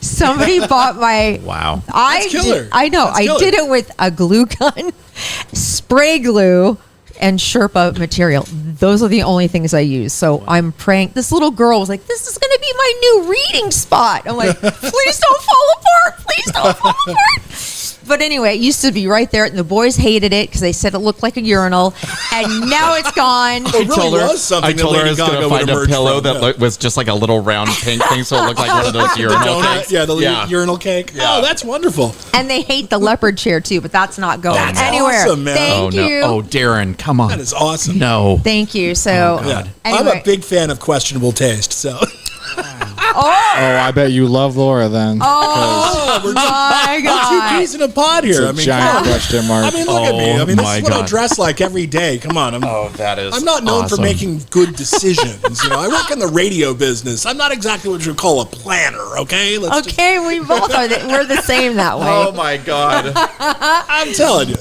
S1: Somebody bought my.
S2: Wow.
S3: That's killer.
S1: I know.
S3: That's
S1: I
S3: killer.
S1: did it with a glue gun, spray glue, and Sherpa material. Those are the only things I use. So I'm praying. This little girl was like, "This is going to be my new reading spot." I'm like, "Please don't fall apart. Please don't fall apart." But anyway, it used to be right there, and the boys hated it because they said it looked like a urinal, and now it's gone.
S3: It really was something
S2: I told
S3: that
S2: her I
S3: Lady
S2: was going
S3: Gaga
S2: to
S3: would
S2: find a
S3: emerge
S2: pillow
S3: from,
S2: that was just like a little round pink thing, so it looked like one of those
S3: The
S2: urinal
S3: donut,
S2: things.
S3: yeah, the urinal cake. Oh, that's wonderful.
S1: And they hate the leopard chair too, but that's not going
S3: That's
S1: anywhere.
S3: awesome, man.
S1: Thank
S2: Oh, no.
S1: you.
S2: Oh, Darren, come on.
S3: That is awesome.
S2: No.
S1: Thank you. So,
S3: Yeah.
S1: anyway.
S3: I'm a big fan of questionable taste, so.
S4: Oh, I bet you love Laura then.
S1: Oh,
S3: we're
S1: my
S3: two
S1: God.
S3: peas in a pod here.
S4: It's a giant
S3: come on.
S4: question mark.
S3: I mean, look at me. I mean, this
S2: my
S3: is what I
S2: God.
S3: dress like every day. Come on.
S2: That is
S3: I'm not known for
S2: awesome.
S3: making good decisions. I work in the radio business. I'm not exactly what you call a planner, okay? Let's just-
S1: Okay, we both are. We're the same that way.
S2: Oh, my God.
S3: I'm telling you.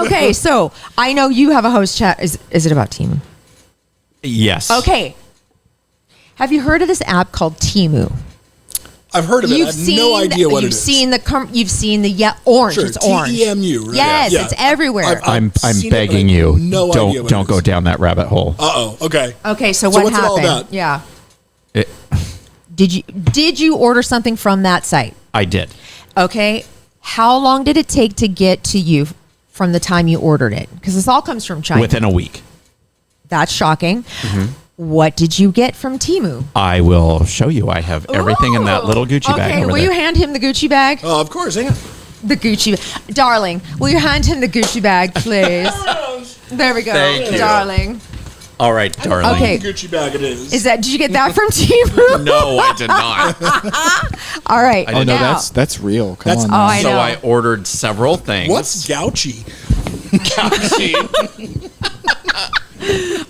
S1: Okay, so I know you have a host chat. Is it about Temu?
S2: Yes.
S1: Okay. Have you heard of this app called Temu?
S3: I've heard of it. I have no idea what it is.
S1: You've seen the orange.
S3: Sure,
S1: It's orange.
S3: TEMU, right?
S1: Yes,
S3: Yeah.
S1: it's everywhere.
S2: I'm
S3: seen it,
S2: begging
S3: but I have
S2: you.
S3: no idea what
S2: don't
S3: it
S2: go
S3: is.
S2: down that rabbit hole.
S3: Uh-oh. Okay.
S1: Okay, so
S3: So
S1: what
S3: what's it all
S1: happened?
S3: about?
S1: Yeah.
S2: It-
S1: Did you order something from that site?
S2: I did.
S1: Okay. How long did it take to get to you from the time you ordered it? Because this all comes from China.
S2: Within a week.
S1: That's shocking.
S2: Mm-hmm.
S1: What did you get from Temu?
S2: I will show you. I have everything in that little Gucci bag
S1: Okay,
S2: over
S1: will
S2: there.
S1: you hand him the Gucci bag?
S3: Oh, of course. Hang on.
S1: The Gucci bag. Darling, will you hand him the Gucci bag, please? There we go.
S2: Thank you.
S1: Darling.
S2: All right, darling.
S1: Okay.
S3: Gucci bag it is.
S1: Did you get that from Temu?
S2: No, I did not.
S1: All right.
S2: I
S4: Oh,
S2: did
S4: no,
S1: now-
S4: that's real. Come
S3: That's-
S4: on.
S1: Oh,
S4: now.
S1: I
S2: So
S1: know.
S2: I ordered several things.
S3: What's gouchy?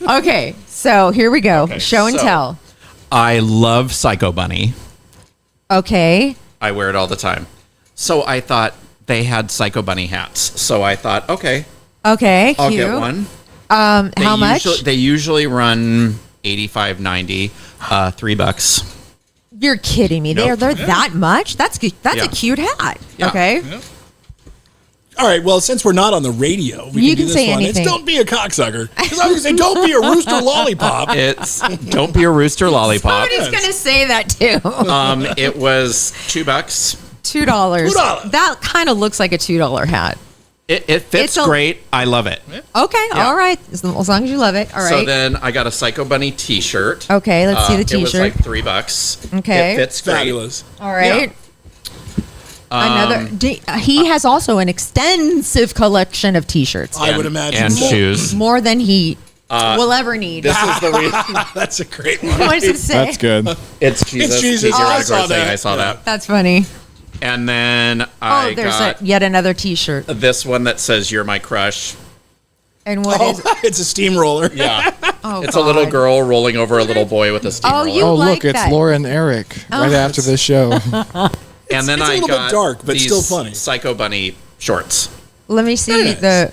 S1: Okay. So here we go.
S2: Okay,
S1: Show and
S2: so-
S1: tell.
S2: I love Psycho Bunny.
S1: Okay.
S2: I wear it all the time. So I thought they had Psycho Bunny hats. So I thought, okay,
S1: Okay.
S2: I'll
S1: Cute.
S2: get one.
S1: How much?
S2: They usually run $85.90, $3.
S1: You're kidding me. They're
S2: Nope.
S1: that much? That's good. That's
S2: Yeah.
S1: a cute hat.
S2: Yeah.
S1: Okay.
S3: Yeah. All right. Well, since we're not on the radio, we
S1: You
S3: can do
S1: can
S3: this
S1: say
S3: one.
S1: anything.
S3: It's don't be a cocksucker. Because I was going to say, don't be a rooster lollipop.
S2: It's don't be a rooster lollipop.
S1: Somebody's going to say that too.
S2: It was $2.
S1: $2.
S3: $2.
S1: That kind of looks like a $2 hat.
S2: It fits
S1: It's a-
S2: great. I love it.
S1: Okay.
S2: Yeah.
S1: All right. As long as you love it. All right.
S2: So then I got a Psycho Bunny T-shirt.
S1: Okay, let's see the
S2: It was
S1: t-shirt.
S2: like $3.
S1: Okay.
S2: It fits great.
S3: Fabulous.
S1: All right.
S2: Yeah.
S1: He has also an extensive collection of T-shirts.
S3: I would imagine.
S2: And
S3: more.
S2: shoes.
S1: More than he will ever need.
S2: This is the reason.
S3: That's a great one.
S1: What does it say?
S4: That's good.
S2: It's Jesus.
S3: It's Jesus.
S2: You're
S3: I
S2: right,
S3: saw
S2: Gracie.
S3: that.
S2: I saw that.
S1: That's funny.
S2: And then I
S1: There's
S2: got
S1: yet another T-shirt.
S2: this one that says "You're my crush."
S1: And what
S3: Oh,
S1: is?
S3: it's a steamroller.
S2: Yeah.
S1: Oh,
S2: It's a little
S1: God.
S2: girl rolling over a little boy with a steamroller.
S1: you-
S4: Oh,
S1: like
S4: look, it's
S1: that.
S4: Laura and Eric right after this show.
S2: and then
S3: it's a
S2: I
S3: little bit
S2: got
S3: dark, but
S2: these
S3: still funny.
S2: Psycho Bunny shorts.
S1: Let me see
S3: Very nice.
S1: the.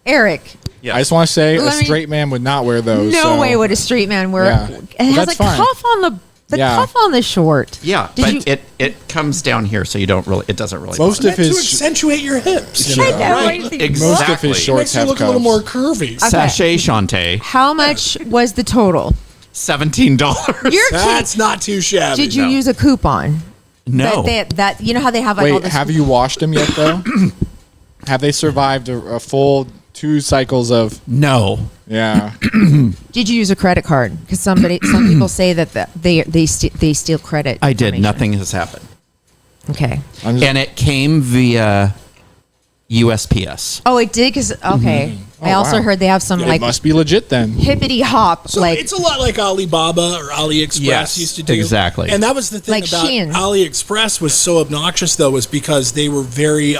S1: Eric,
S2: Yeah.
S4: I just want to say a
S1: Let me-
S4: straight man would not wear those.
S1: no
S4: so-
S1: way would a street man wear.
S4: Yeah.
S1: It
S4: Well,
S1: has
S4: that's
S1: a
S4: fine.
S1: cuff on the
S4: Yeah.
S1: cuff on the short.
S2: Yeah,
S1: Did
S2: but it comes down here, so you don't really. It doesn't really.
S4: Most
S3: Meant
S4: of
S3: to
S4: his
S3: accentuate your hips. You
S1: I
S3: know?
S1: know.
S2: Right.
S1: I think-
S2: Exactly.
S4: most of his shorts
S3: Makes you
S4: have
S3: look a little
S4: cuffs.
S3: more curvy.
S2: Sachet Shantae,
S1: How much was the total?
S2: $17.
S1: You're
S3: That's not too shabby.
S1: Did you
S2: No.
S1: use a coupon?
S2: No.
S1: That you know how they have like all
S4: Wait,
S1: this.
S4: have you washed them yet, though? Have they survived a full 2 cycles of?
S2: No.
S4: Yeah.
S1: Did you use a credit card? Because some people say that they steal credit.
S2: I did.
S1: information.
S2: Nothing has happened.
S1: Okay.
S4: I'm just-
S2: And it came via USPS.
S1: Oh, it did. Because okay, I
S4: Oh,
S1: also
S4: wow.
S1: heard they have some
S4: it
S1: like
S4: must be legit then.
S1: hippity hop
S3: So
S1: like.
S3: it's a lot like Alibaba or AliExpress
S2: Yes,
S3: used to do.
S2: exactly.
S3: And that was the thing
S1: Like
S3: about
S1: Shein.
S3: AliExpress was so obnoxious, though, was because they were very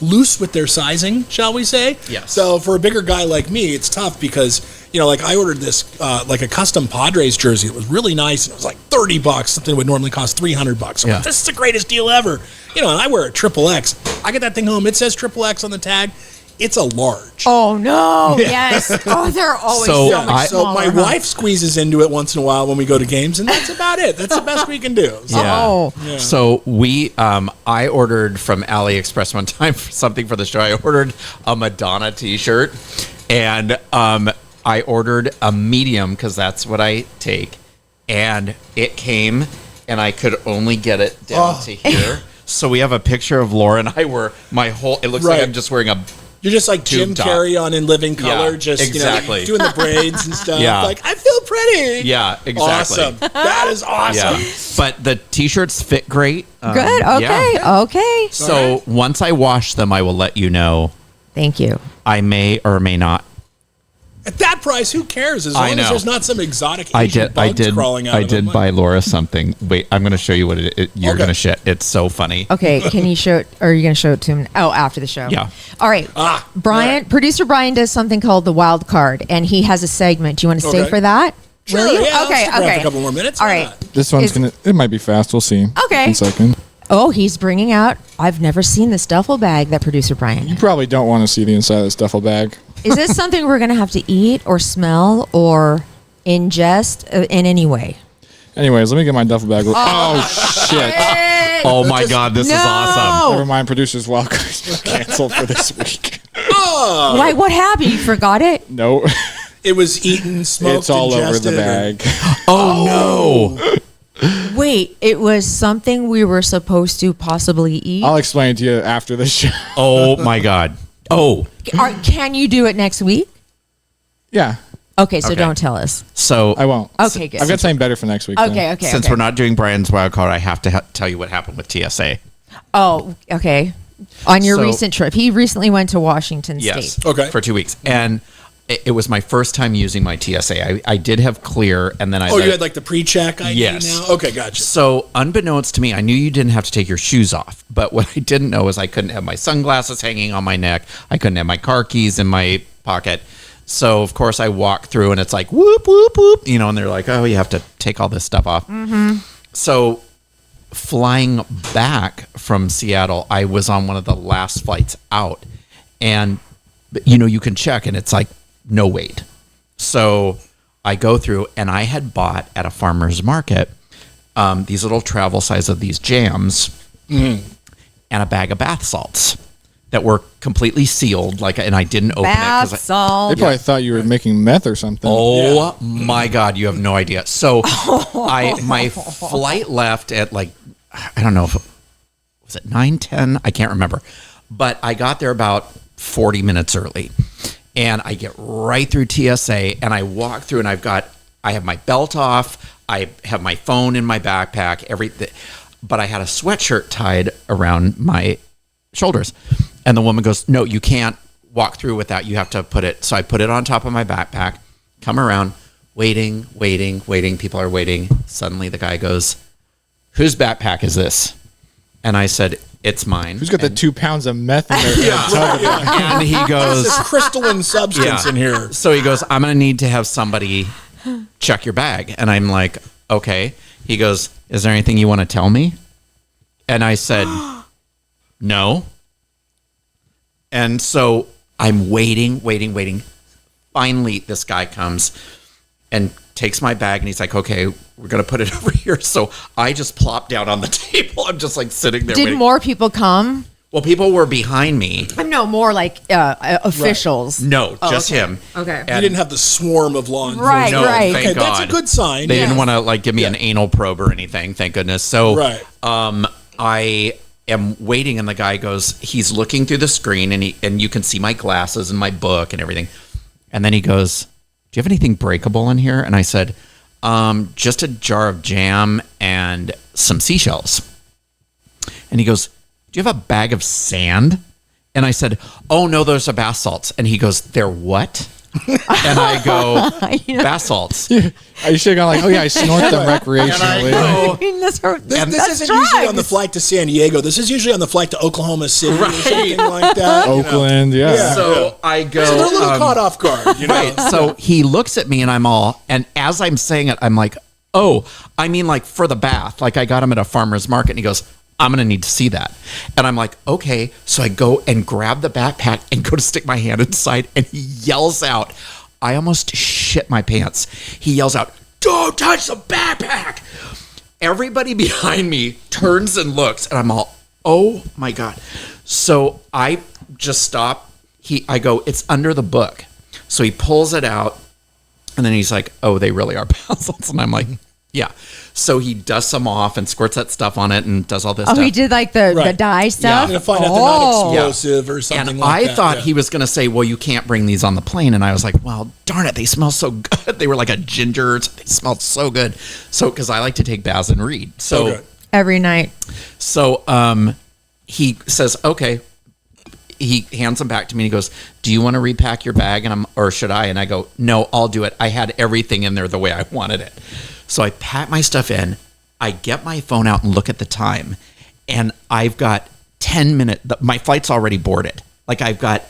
S3: loose with their sizing, shall we say.
S2: Yes.
S3: So for a bigger guy like me, it's tough because, you know, like I ordered this, like a custom Padres jersey. It was really nice. And it was like $30, something that would normally cost $300. So I'm
S2: Yeah.
S3: like, this is the greatest deal ever. You know, and I wear a XXX. I get that thing home. It says XXX on the tag. It's a large.
S1: Oh no! Yes. Oh, they're always
S2: So
S1: so, much
S3: So
S1: smaller.
S3: my
S1: huh?
S3: wife squeezes into it once in a while when we go to games, and that's about it. That's the best we can do. So,
S1: Oh.
S3: Yeah.
S2: So I ordered from AliExpress one time for something for the show. I ordered a Madonna T-shirt, and I ordered a medium because that's what I take, and it came, and I could only get it down to here. So we have a picture of Laura and I where my whole. It looks like
S3: Right.
S2: I'm just wearing a.
S3: You're just like Jim
S2: Tube top.
S3: Carrey on In Living Color,
S2: Yeah,
S3: just
S2: exactly.
S3: you know, doing the braids and stuff.
S2: Yeah.
S3: Like, I feel pretty.
S2: Yeah, exactly.
S3: Awesome. That is awesome.
S2: Yeah, but the T-shirts fit great.
S1: Good. Okay.
S2: yeah.
S1: Okay.
S2: So once I wash them, I will let you know.
S1: Thank you.
S2: I may or may not.
S3: At that price, who cares? As
S2: I
S3: long
S2: know.
S3: as there's not some exotic
S2: I
S3: Asian
S2: did.
S3: bugs crawling out
S2: I
S3: of them.
S2: did buy Laura something. Wait, I'm going to show you what you're
S3: Okay.
S2: going to shit. It's so funny.
S1: Okay. Can you show it? Or are you going to show it to him? Oh, after the show.
S2: Yeah.
S1: All right. Brian,
S3: all right.
S1: producer Brian does something called the wild card, and he has a segment. Do you want to stay
S3: Okay.
S1: for that?
S3: Sure,
S1: Will you?
S3: yeah, I'll
S1: Okay.
S3: stick around
S1: Okay.
S3: for a couple more minutes.
S1: All
S3: Why
S1: right.
S3: not?
S4: This one's
S1: Is-
S4: it might be fast. We'll see.
S1: Okay.
S4: One second.
S1: Oh, he's bringing out. I've never seen this duffel bag that producer Brian.
S4: You probably don't want to see the inside of this duffel bag.
S1: Is this something we're going to have to eat or smell or ingest in any way?
S4: Anyways, let me get my duffel bag. Oh shit!
S2: Oh my God, this is awesome.
S4: Never mind. Producers welcome. It's been canceled for this week.
S1: Why? What happened? You forgot it?
S4: No,
S3: It was eaten, smoked,
S4: it's all over the
S3: ingested, or-
S4: bag.
S2: Oh no.
S1: Wait, it was something we were supposed to possibly eat.
S4: I'll explain it to you after the show.
S2: Oh my God. Oh,
S1: Can you do it next week?
S4: Yeah,
S1: Okay, so
S2: Okay.
S1: don't tell us.
S2: so
S4: I won't.
S1: Okay, good.
S4: I've got something better for next week. though.
S1: Okay.
S2: since we're not doing Brian's wild card, I have to tell you what happened with TSA.
S1: Oh, okay. On your
S2: So-
S1: recent trip, he recently went to Washington
S2: Yes.
S1: State.
S3: Okay.
S2: For 2 weeks, and it was my first time using my TSA. I did have clear, and then I.
S3: Oh,
S2: let
S3: you
S2: it-
S3: had like the pre-check ID
S2: Yes.
S3: now? Okay, gotcha.
S2: So, unbeknownst to me, I knew you didn't have to take your shoes off. But what I didn't know is I couldn't have my sunglasses hanging on my neck. I couldn't have my car keys in my pocket. So of course I walk through and it's like whoop whoop whoop, you know, and they're like, oh, you have to take all this stuff off. So flying back from Seattle, I was on one of the last flights out, and you know, you can check and it's like no wait. So I go through, and I had bought at a farmer's market these little travel size of these jams and a bag of bath salts that were completely sealed, and I didn't open it
S1: Bath salt.
S4: They probably thought you were making meth or something.
S2: Oh my God, you have no idea. So my flight left at I don't know if was it 9:10? I can't remember. But I got there about 40 minutes early. And I get right through TSA, and I walk through, and I have my belt off, I have my phone in my backpack, everything, but I had a sweatshirt tied around my shoulders. And the woman goes, no, you can't walk through with that. You have to put it. So I put it on top of my backpack, come around, waiting. People are waiting. Suddenly the guy goes, whose backpack is this? And I said, it's mine.
S4: Who's got the 2 pounds of meth in there?
S2: And he goes,
S3: This crystalline substance in here.
S2: So he goes, I'm going to need to have somebody check your bag. And I'm like, okay. He goes, is there anything you want to tell me? And I said, no. And so I'm waiting. Finally, this guy comes and takes my bag, and he's like, okay, we're going to put it over here. So I just plopped down on the table. I'm just sitting there
S1: Did
S2: waiting.
S1: more people come?
S2: Well, people were behind me.
S1: No, more like officials.
S2: Right. No, just him.
S1: Okay.
S3: You didn't have the swarm of law enforcement.
S1: Right,
S2: No,
S1: right.
S2: thank
S3: Okay,
S2: God.
S3: that's a good sign.
S2: They didn't want to give me an anal probe or anything, thank goodness. So I am waiting, and the guy goes, he's looking through the screen, and you can see my glasses and my book and everything. And then he goes, do you have anything breakable in here? And I said, just a jar of jam and some seashells. And he goes, do you have a bag of sand? And I said, oh, no, those are bath salts. And he goes, they're what? And I go, bath salts.
S4: You should have gone oh yeah, I snort them recreationally.
S3: This isn't usually on the flight to San Diego. This is usually on the flight to Oklahoma City or something like that.
S4: Oakland,
S2: So I go.
S3: So they're a little caught off guard, you know?
S2: Right. So he looks at me, and and as I'm saying it, I'm like, oh, I mean, for the bath. I got him at a farmer's market, and he goes, I'm going to need to see that. And I'm like, okay. So I go and grab the backpack and go to stick my hand inside, and he yells out, I almost shit my pants. He yells out, don't touch the backpack. Everybody behind me turns and looks, and I'm all, oh my God. So I just stop. I go, it's under the book. So he pulls it out, and then he's like, oh, they really are pencils. And I'm like, yeah. So he dusts them off and squirts that stuff on it and does all this stuff.
S1: Oh, he did the dye stuff?
S3: To find out they're not explosive or something
S2: and
S3: like that.
S2: I thought he was going to say, well, you can't bring these on the plane. And I was like, well, darn it, they smell so good. They were like a ginger. They smelled so good. So, because I like to take baths and read. So
S1: every night.
S2: So he says, okay. He hands them back to me, and he goes, do you want to repack your bag? Or should I? And I go, no, I'll do it. I had everything in there the way I wanted it. So I pack my stuff in. I get my phone out and look at the time, and I've got 10 minutes. My flight's already boarded. I've got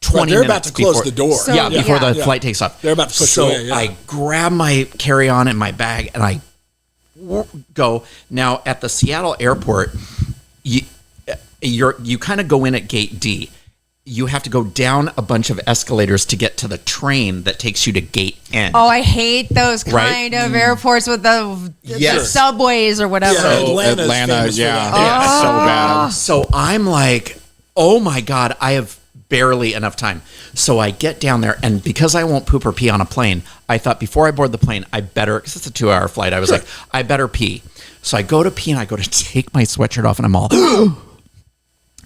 S2: 20 minutes.
S3: They're about to close the door.
S2: Before the flight takes off.
S3: They're about to push away.
S2: So I grab my carry-on and my bag, and I go. Now, at the Seattle airport, you kind of go in at gate D. You have to go down a bunch of escalators to get to the train that takes you to gate N.
S1: Oh, I hate those kind of airports with the subways or whatever.
S3: Yeah,
S4: Atlanta,
S3: so
S4: bad.
S2: So I'm like, oh my God, I have barely enough time. So I get down there, and because I won't poop or pee on a plane, I thought before I board the plane, because it's a 2-hour flight, I was like, I better pee. So I go to pee, and I go to take my sweatshirt off, and I'm all,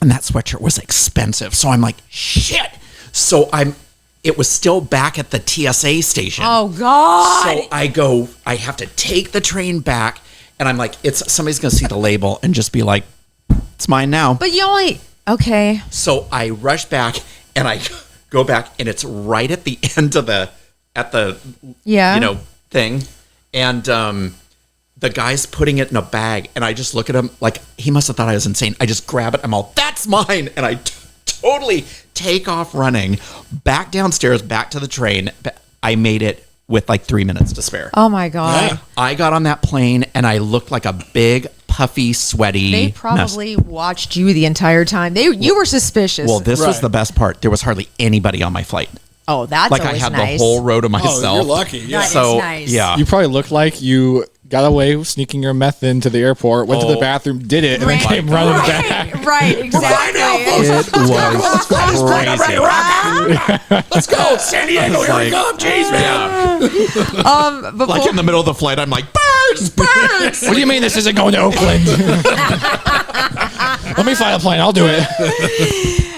S2: and that sweatshirt was expensive. So I'm like, shit. So it was still back at the TSA station.
S1: Oh God.
S2: So I go, I have to take the train back, and I'm like, somebody's going to see the label and just be like, it's mine now.
S1: But you only, okay.
S2: So I rush back, and I go back, and it's right at the end of the thing. And, the guy's putting it in a bag, and I just look at him like he must have thought I was insane. I just grab it. I'm all, that's mine. And I totally take off running back downstairs, back to the train. I made it with like 3 minutes to spare.
S1: Oh my God.
S3: Yeah.
S2: I got on that plane and I looked like a big, puffy, sweaty
S1: They probably watched you the entire time. You were suspicious.
S2: Well, this was
S3: Right.
S2: the best part. There was hardly anybody on my flight.
S1: oh, that's
S2: Like I
S1: always
S2: had
S1: nice.
S2: the whole row to myself.
S3: Oh, you're lucky. Yeah.
S1: That is
S2: So
S1: nice.
S2: yeah,
S4: You probably looked like you got away sneaking your meth into the airport, went to the bathroom, did it, and then
S1: Right.
S4: came running back.
S1: Right, exactly.
S2: it was crazy.
S3: Let's go, San Diego. Here we come. Jeez, man.
S2: Yeah.
S1: Before,
S2: Like in the middle of the flight, I'm like, birds, birds.
S4: What do you mean this isn't going to Oakland? Let me fly a plane. I'll do it.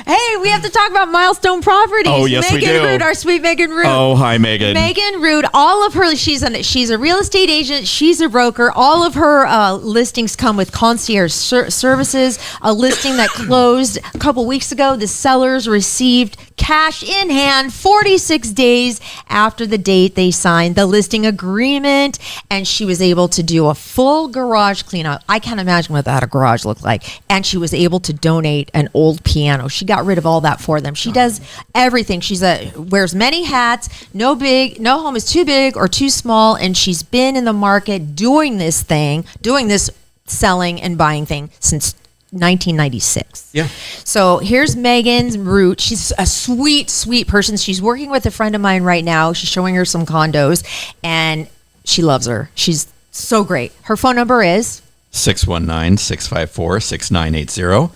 S1: hey, we have to talk about Milestone Properties.
S2: Oh, yes, we
S1: Megan
S2: do.
S1: Root, our sweet Megan Root.
S2: Oh, hi, Megan.
S1: Megan Root, all of her, she's a real estate agent. She's a broker. All of her listings come with concierge services. A listing that closed a couple weeks ago, the sellers received cash in hand 46 days after the date they signed the listing agreement, and she was able to do a full garage cleanout. I can't imagine what that a garage looked like. And she was able to donate an old piano. She got rid of all that for them. She does everything. Wears many hats. No home is too big or too small, and she's been in the market doing this selling and buying thing since 1996.
S2: Yeah.
S1: So here's Megan's Root. She's a sweet, sweet person. She's working with a friend of mine right now. She's showing her some condos, and she loves her. She's so great. Her phone number is
S2: 619-654-6980.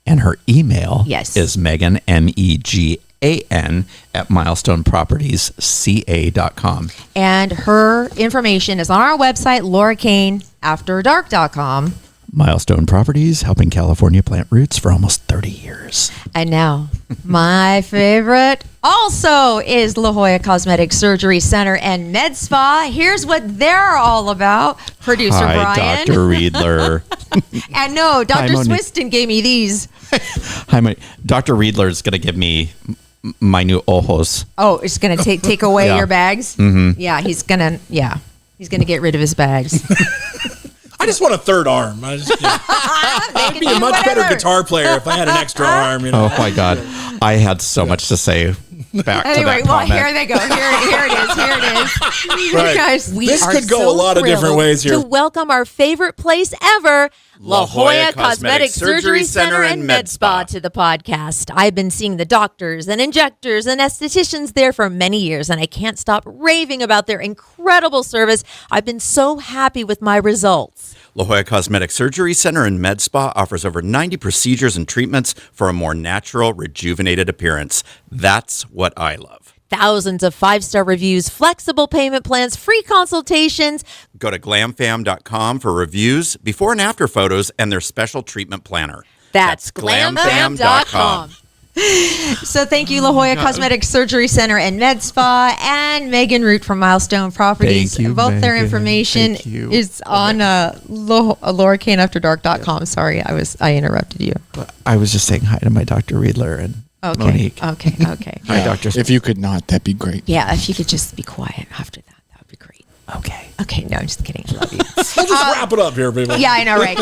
S2: And her email is Megan, MEGAN, at milestonepropertiesca.com.
S1: and her information is on our website, laurakaneafterdark.com.
S2: Milestone Properties, helping California plant roots for almost 30 years.
S1: And now, my favorite also is La Jolla Cosmetic Surgery Center and Med Spa. Here's what they're all about. Producer
S2: Hi,
S1: Brian.
S2: Dr. Riedler.
S1: And no, Dr.
S2: Monique.
S1: Swiston gave me these.
S2: Hi, Dr. Riedler's going to give me my new ojos.
S1: Oh, it's going to take away
S2: Yeah.
S1: your bags? Mm-hmm. Yeah, he's going to get rid of his bags.
S3: I just want a third arm. I'd be a much better guitar player if I had an extra arm. You know?
S2: Oh, my God. I had so much to say back to
S1: Anyway,
S2: that
S1: well,
S2: comment.
S1: here they go. Here it is. Here it is.
S3: Right.
S1: Guys, we
S3: This
S1: are
S3: could go
S1: so
S3: a lot of different
S1: thrilled
S3: ways here.
S1: to welcome our favorite place ever, La Jolla Cosmetic Surgery Center and Med Spa, to the podcast. I've been seeing the doctors and injectors and estheticians there for many years, and I can't stop raving about their incredible service. I've been so happy with my results.
S5: La Jolla Cosmetic Surgery Center and Med Spa offers over 90 procedures and treatments for a more natural, rejuvenated appearance. That's what I love.
S1: Thousands of 5-star reviews, flexible payment plans, free consultations.
S5: Go to glamfam.com for reviews, before and after photos, and their special treatment planner.
S1: That's glamfam.com. So thank you, La Jolla Cosmetic Surgery Center and Med Spa, and Megan Root from Milestone Properties.
S2: Thank you,
S1: Both their
S2: Megan.
S1: information
S2: Thank you.
S1: is on laurakaneafterdark.com. Sorry, I interrupted you.
S2: I was just saying hi to my Dr. Riedler and
S1: Okay.
S2: Monique.
S1: Okay.
S2: Hi, Dr.
S4: If you could not, that'd be great.
S1: Yeah, if you could just be quiet after that, that would be great.
S2: Okay.
S1: Okay, no, I'm just kidding. I love you.
S3: We'll just wrap it up here, people.
S1: Yeah, I know, right?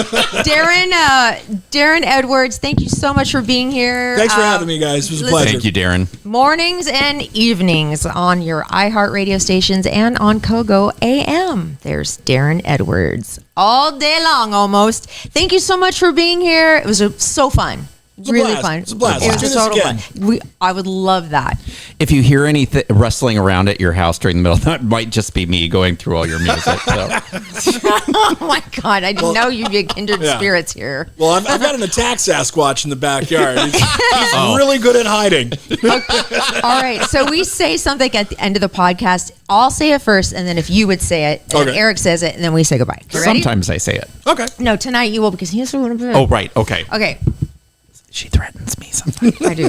S1: Daron Edwards, thank you so much for being here.
S3: Thanks for having me, guys. It was a
S1: listen-
S3: pleasure.
S2: Thank you, Darren.
S1: Mornings and evenings on your iHeart radio stations and on KOGO AM. There's Daron Edwards all day long almost. Thank you so much for being here. It was so fun.
S3: It's a
S1: Really
S3: blast.
S1: fun.
S3: It's a blast.
S1: It
S3: Let's
S1: was
S3: do
S1: a
S3: this
S1: total
S3: again.
S1: fun. I would love that.
S2: If you hear anything rustling around at your house during the middle, that might just be me going through all your music. So.
S1: Oh my God, I didn't know you'd be kindred
S3: Yeah.
S1: spirits here.
S3: Well, I've got an attack Sasquatch in the backyard. He's really good at hiding.
S1: All right, so we say something at the end of the podcast. I'll say it first, and then if you would say it, and then
S3: Okay.
S1: Eric says it, and then we say goodbye. You ready?
S2: Sometimes I say it.
S3: Okay.
S1: No, tonight you will because he has to.
S2: Oh, right. Okay.
S1: Okay,
S2: She threatens me sometimes.
S1: I do.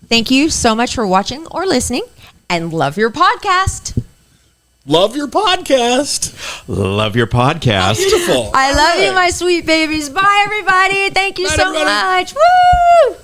S1: Thank you so much for watching or listening, and love your podcast.
S3: Love your podcast.
S2: Love your podcast.
S3: Beautiful.
S1: I love
S3: All
S1: you,
S3: right.
S1: my sweet babies. Bye, everybody. Thank you
S3: Night,
S1: so
S3: everybody.
S1: much. Woo!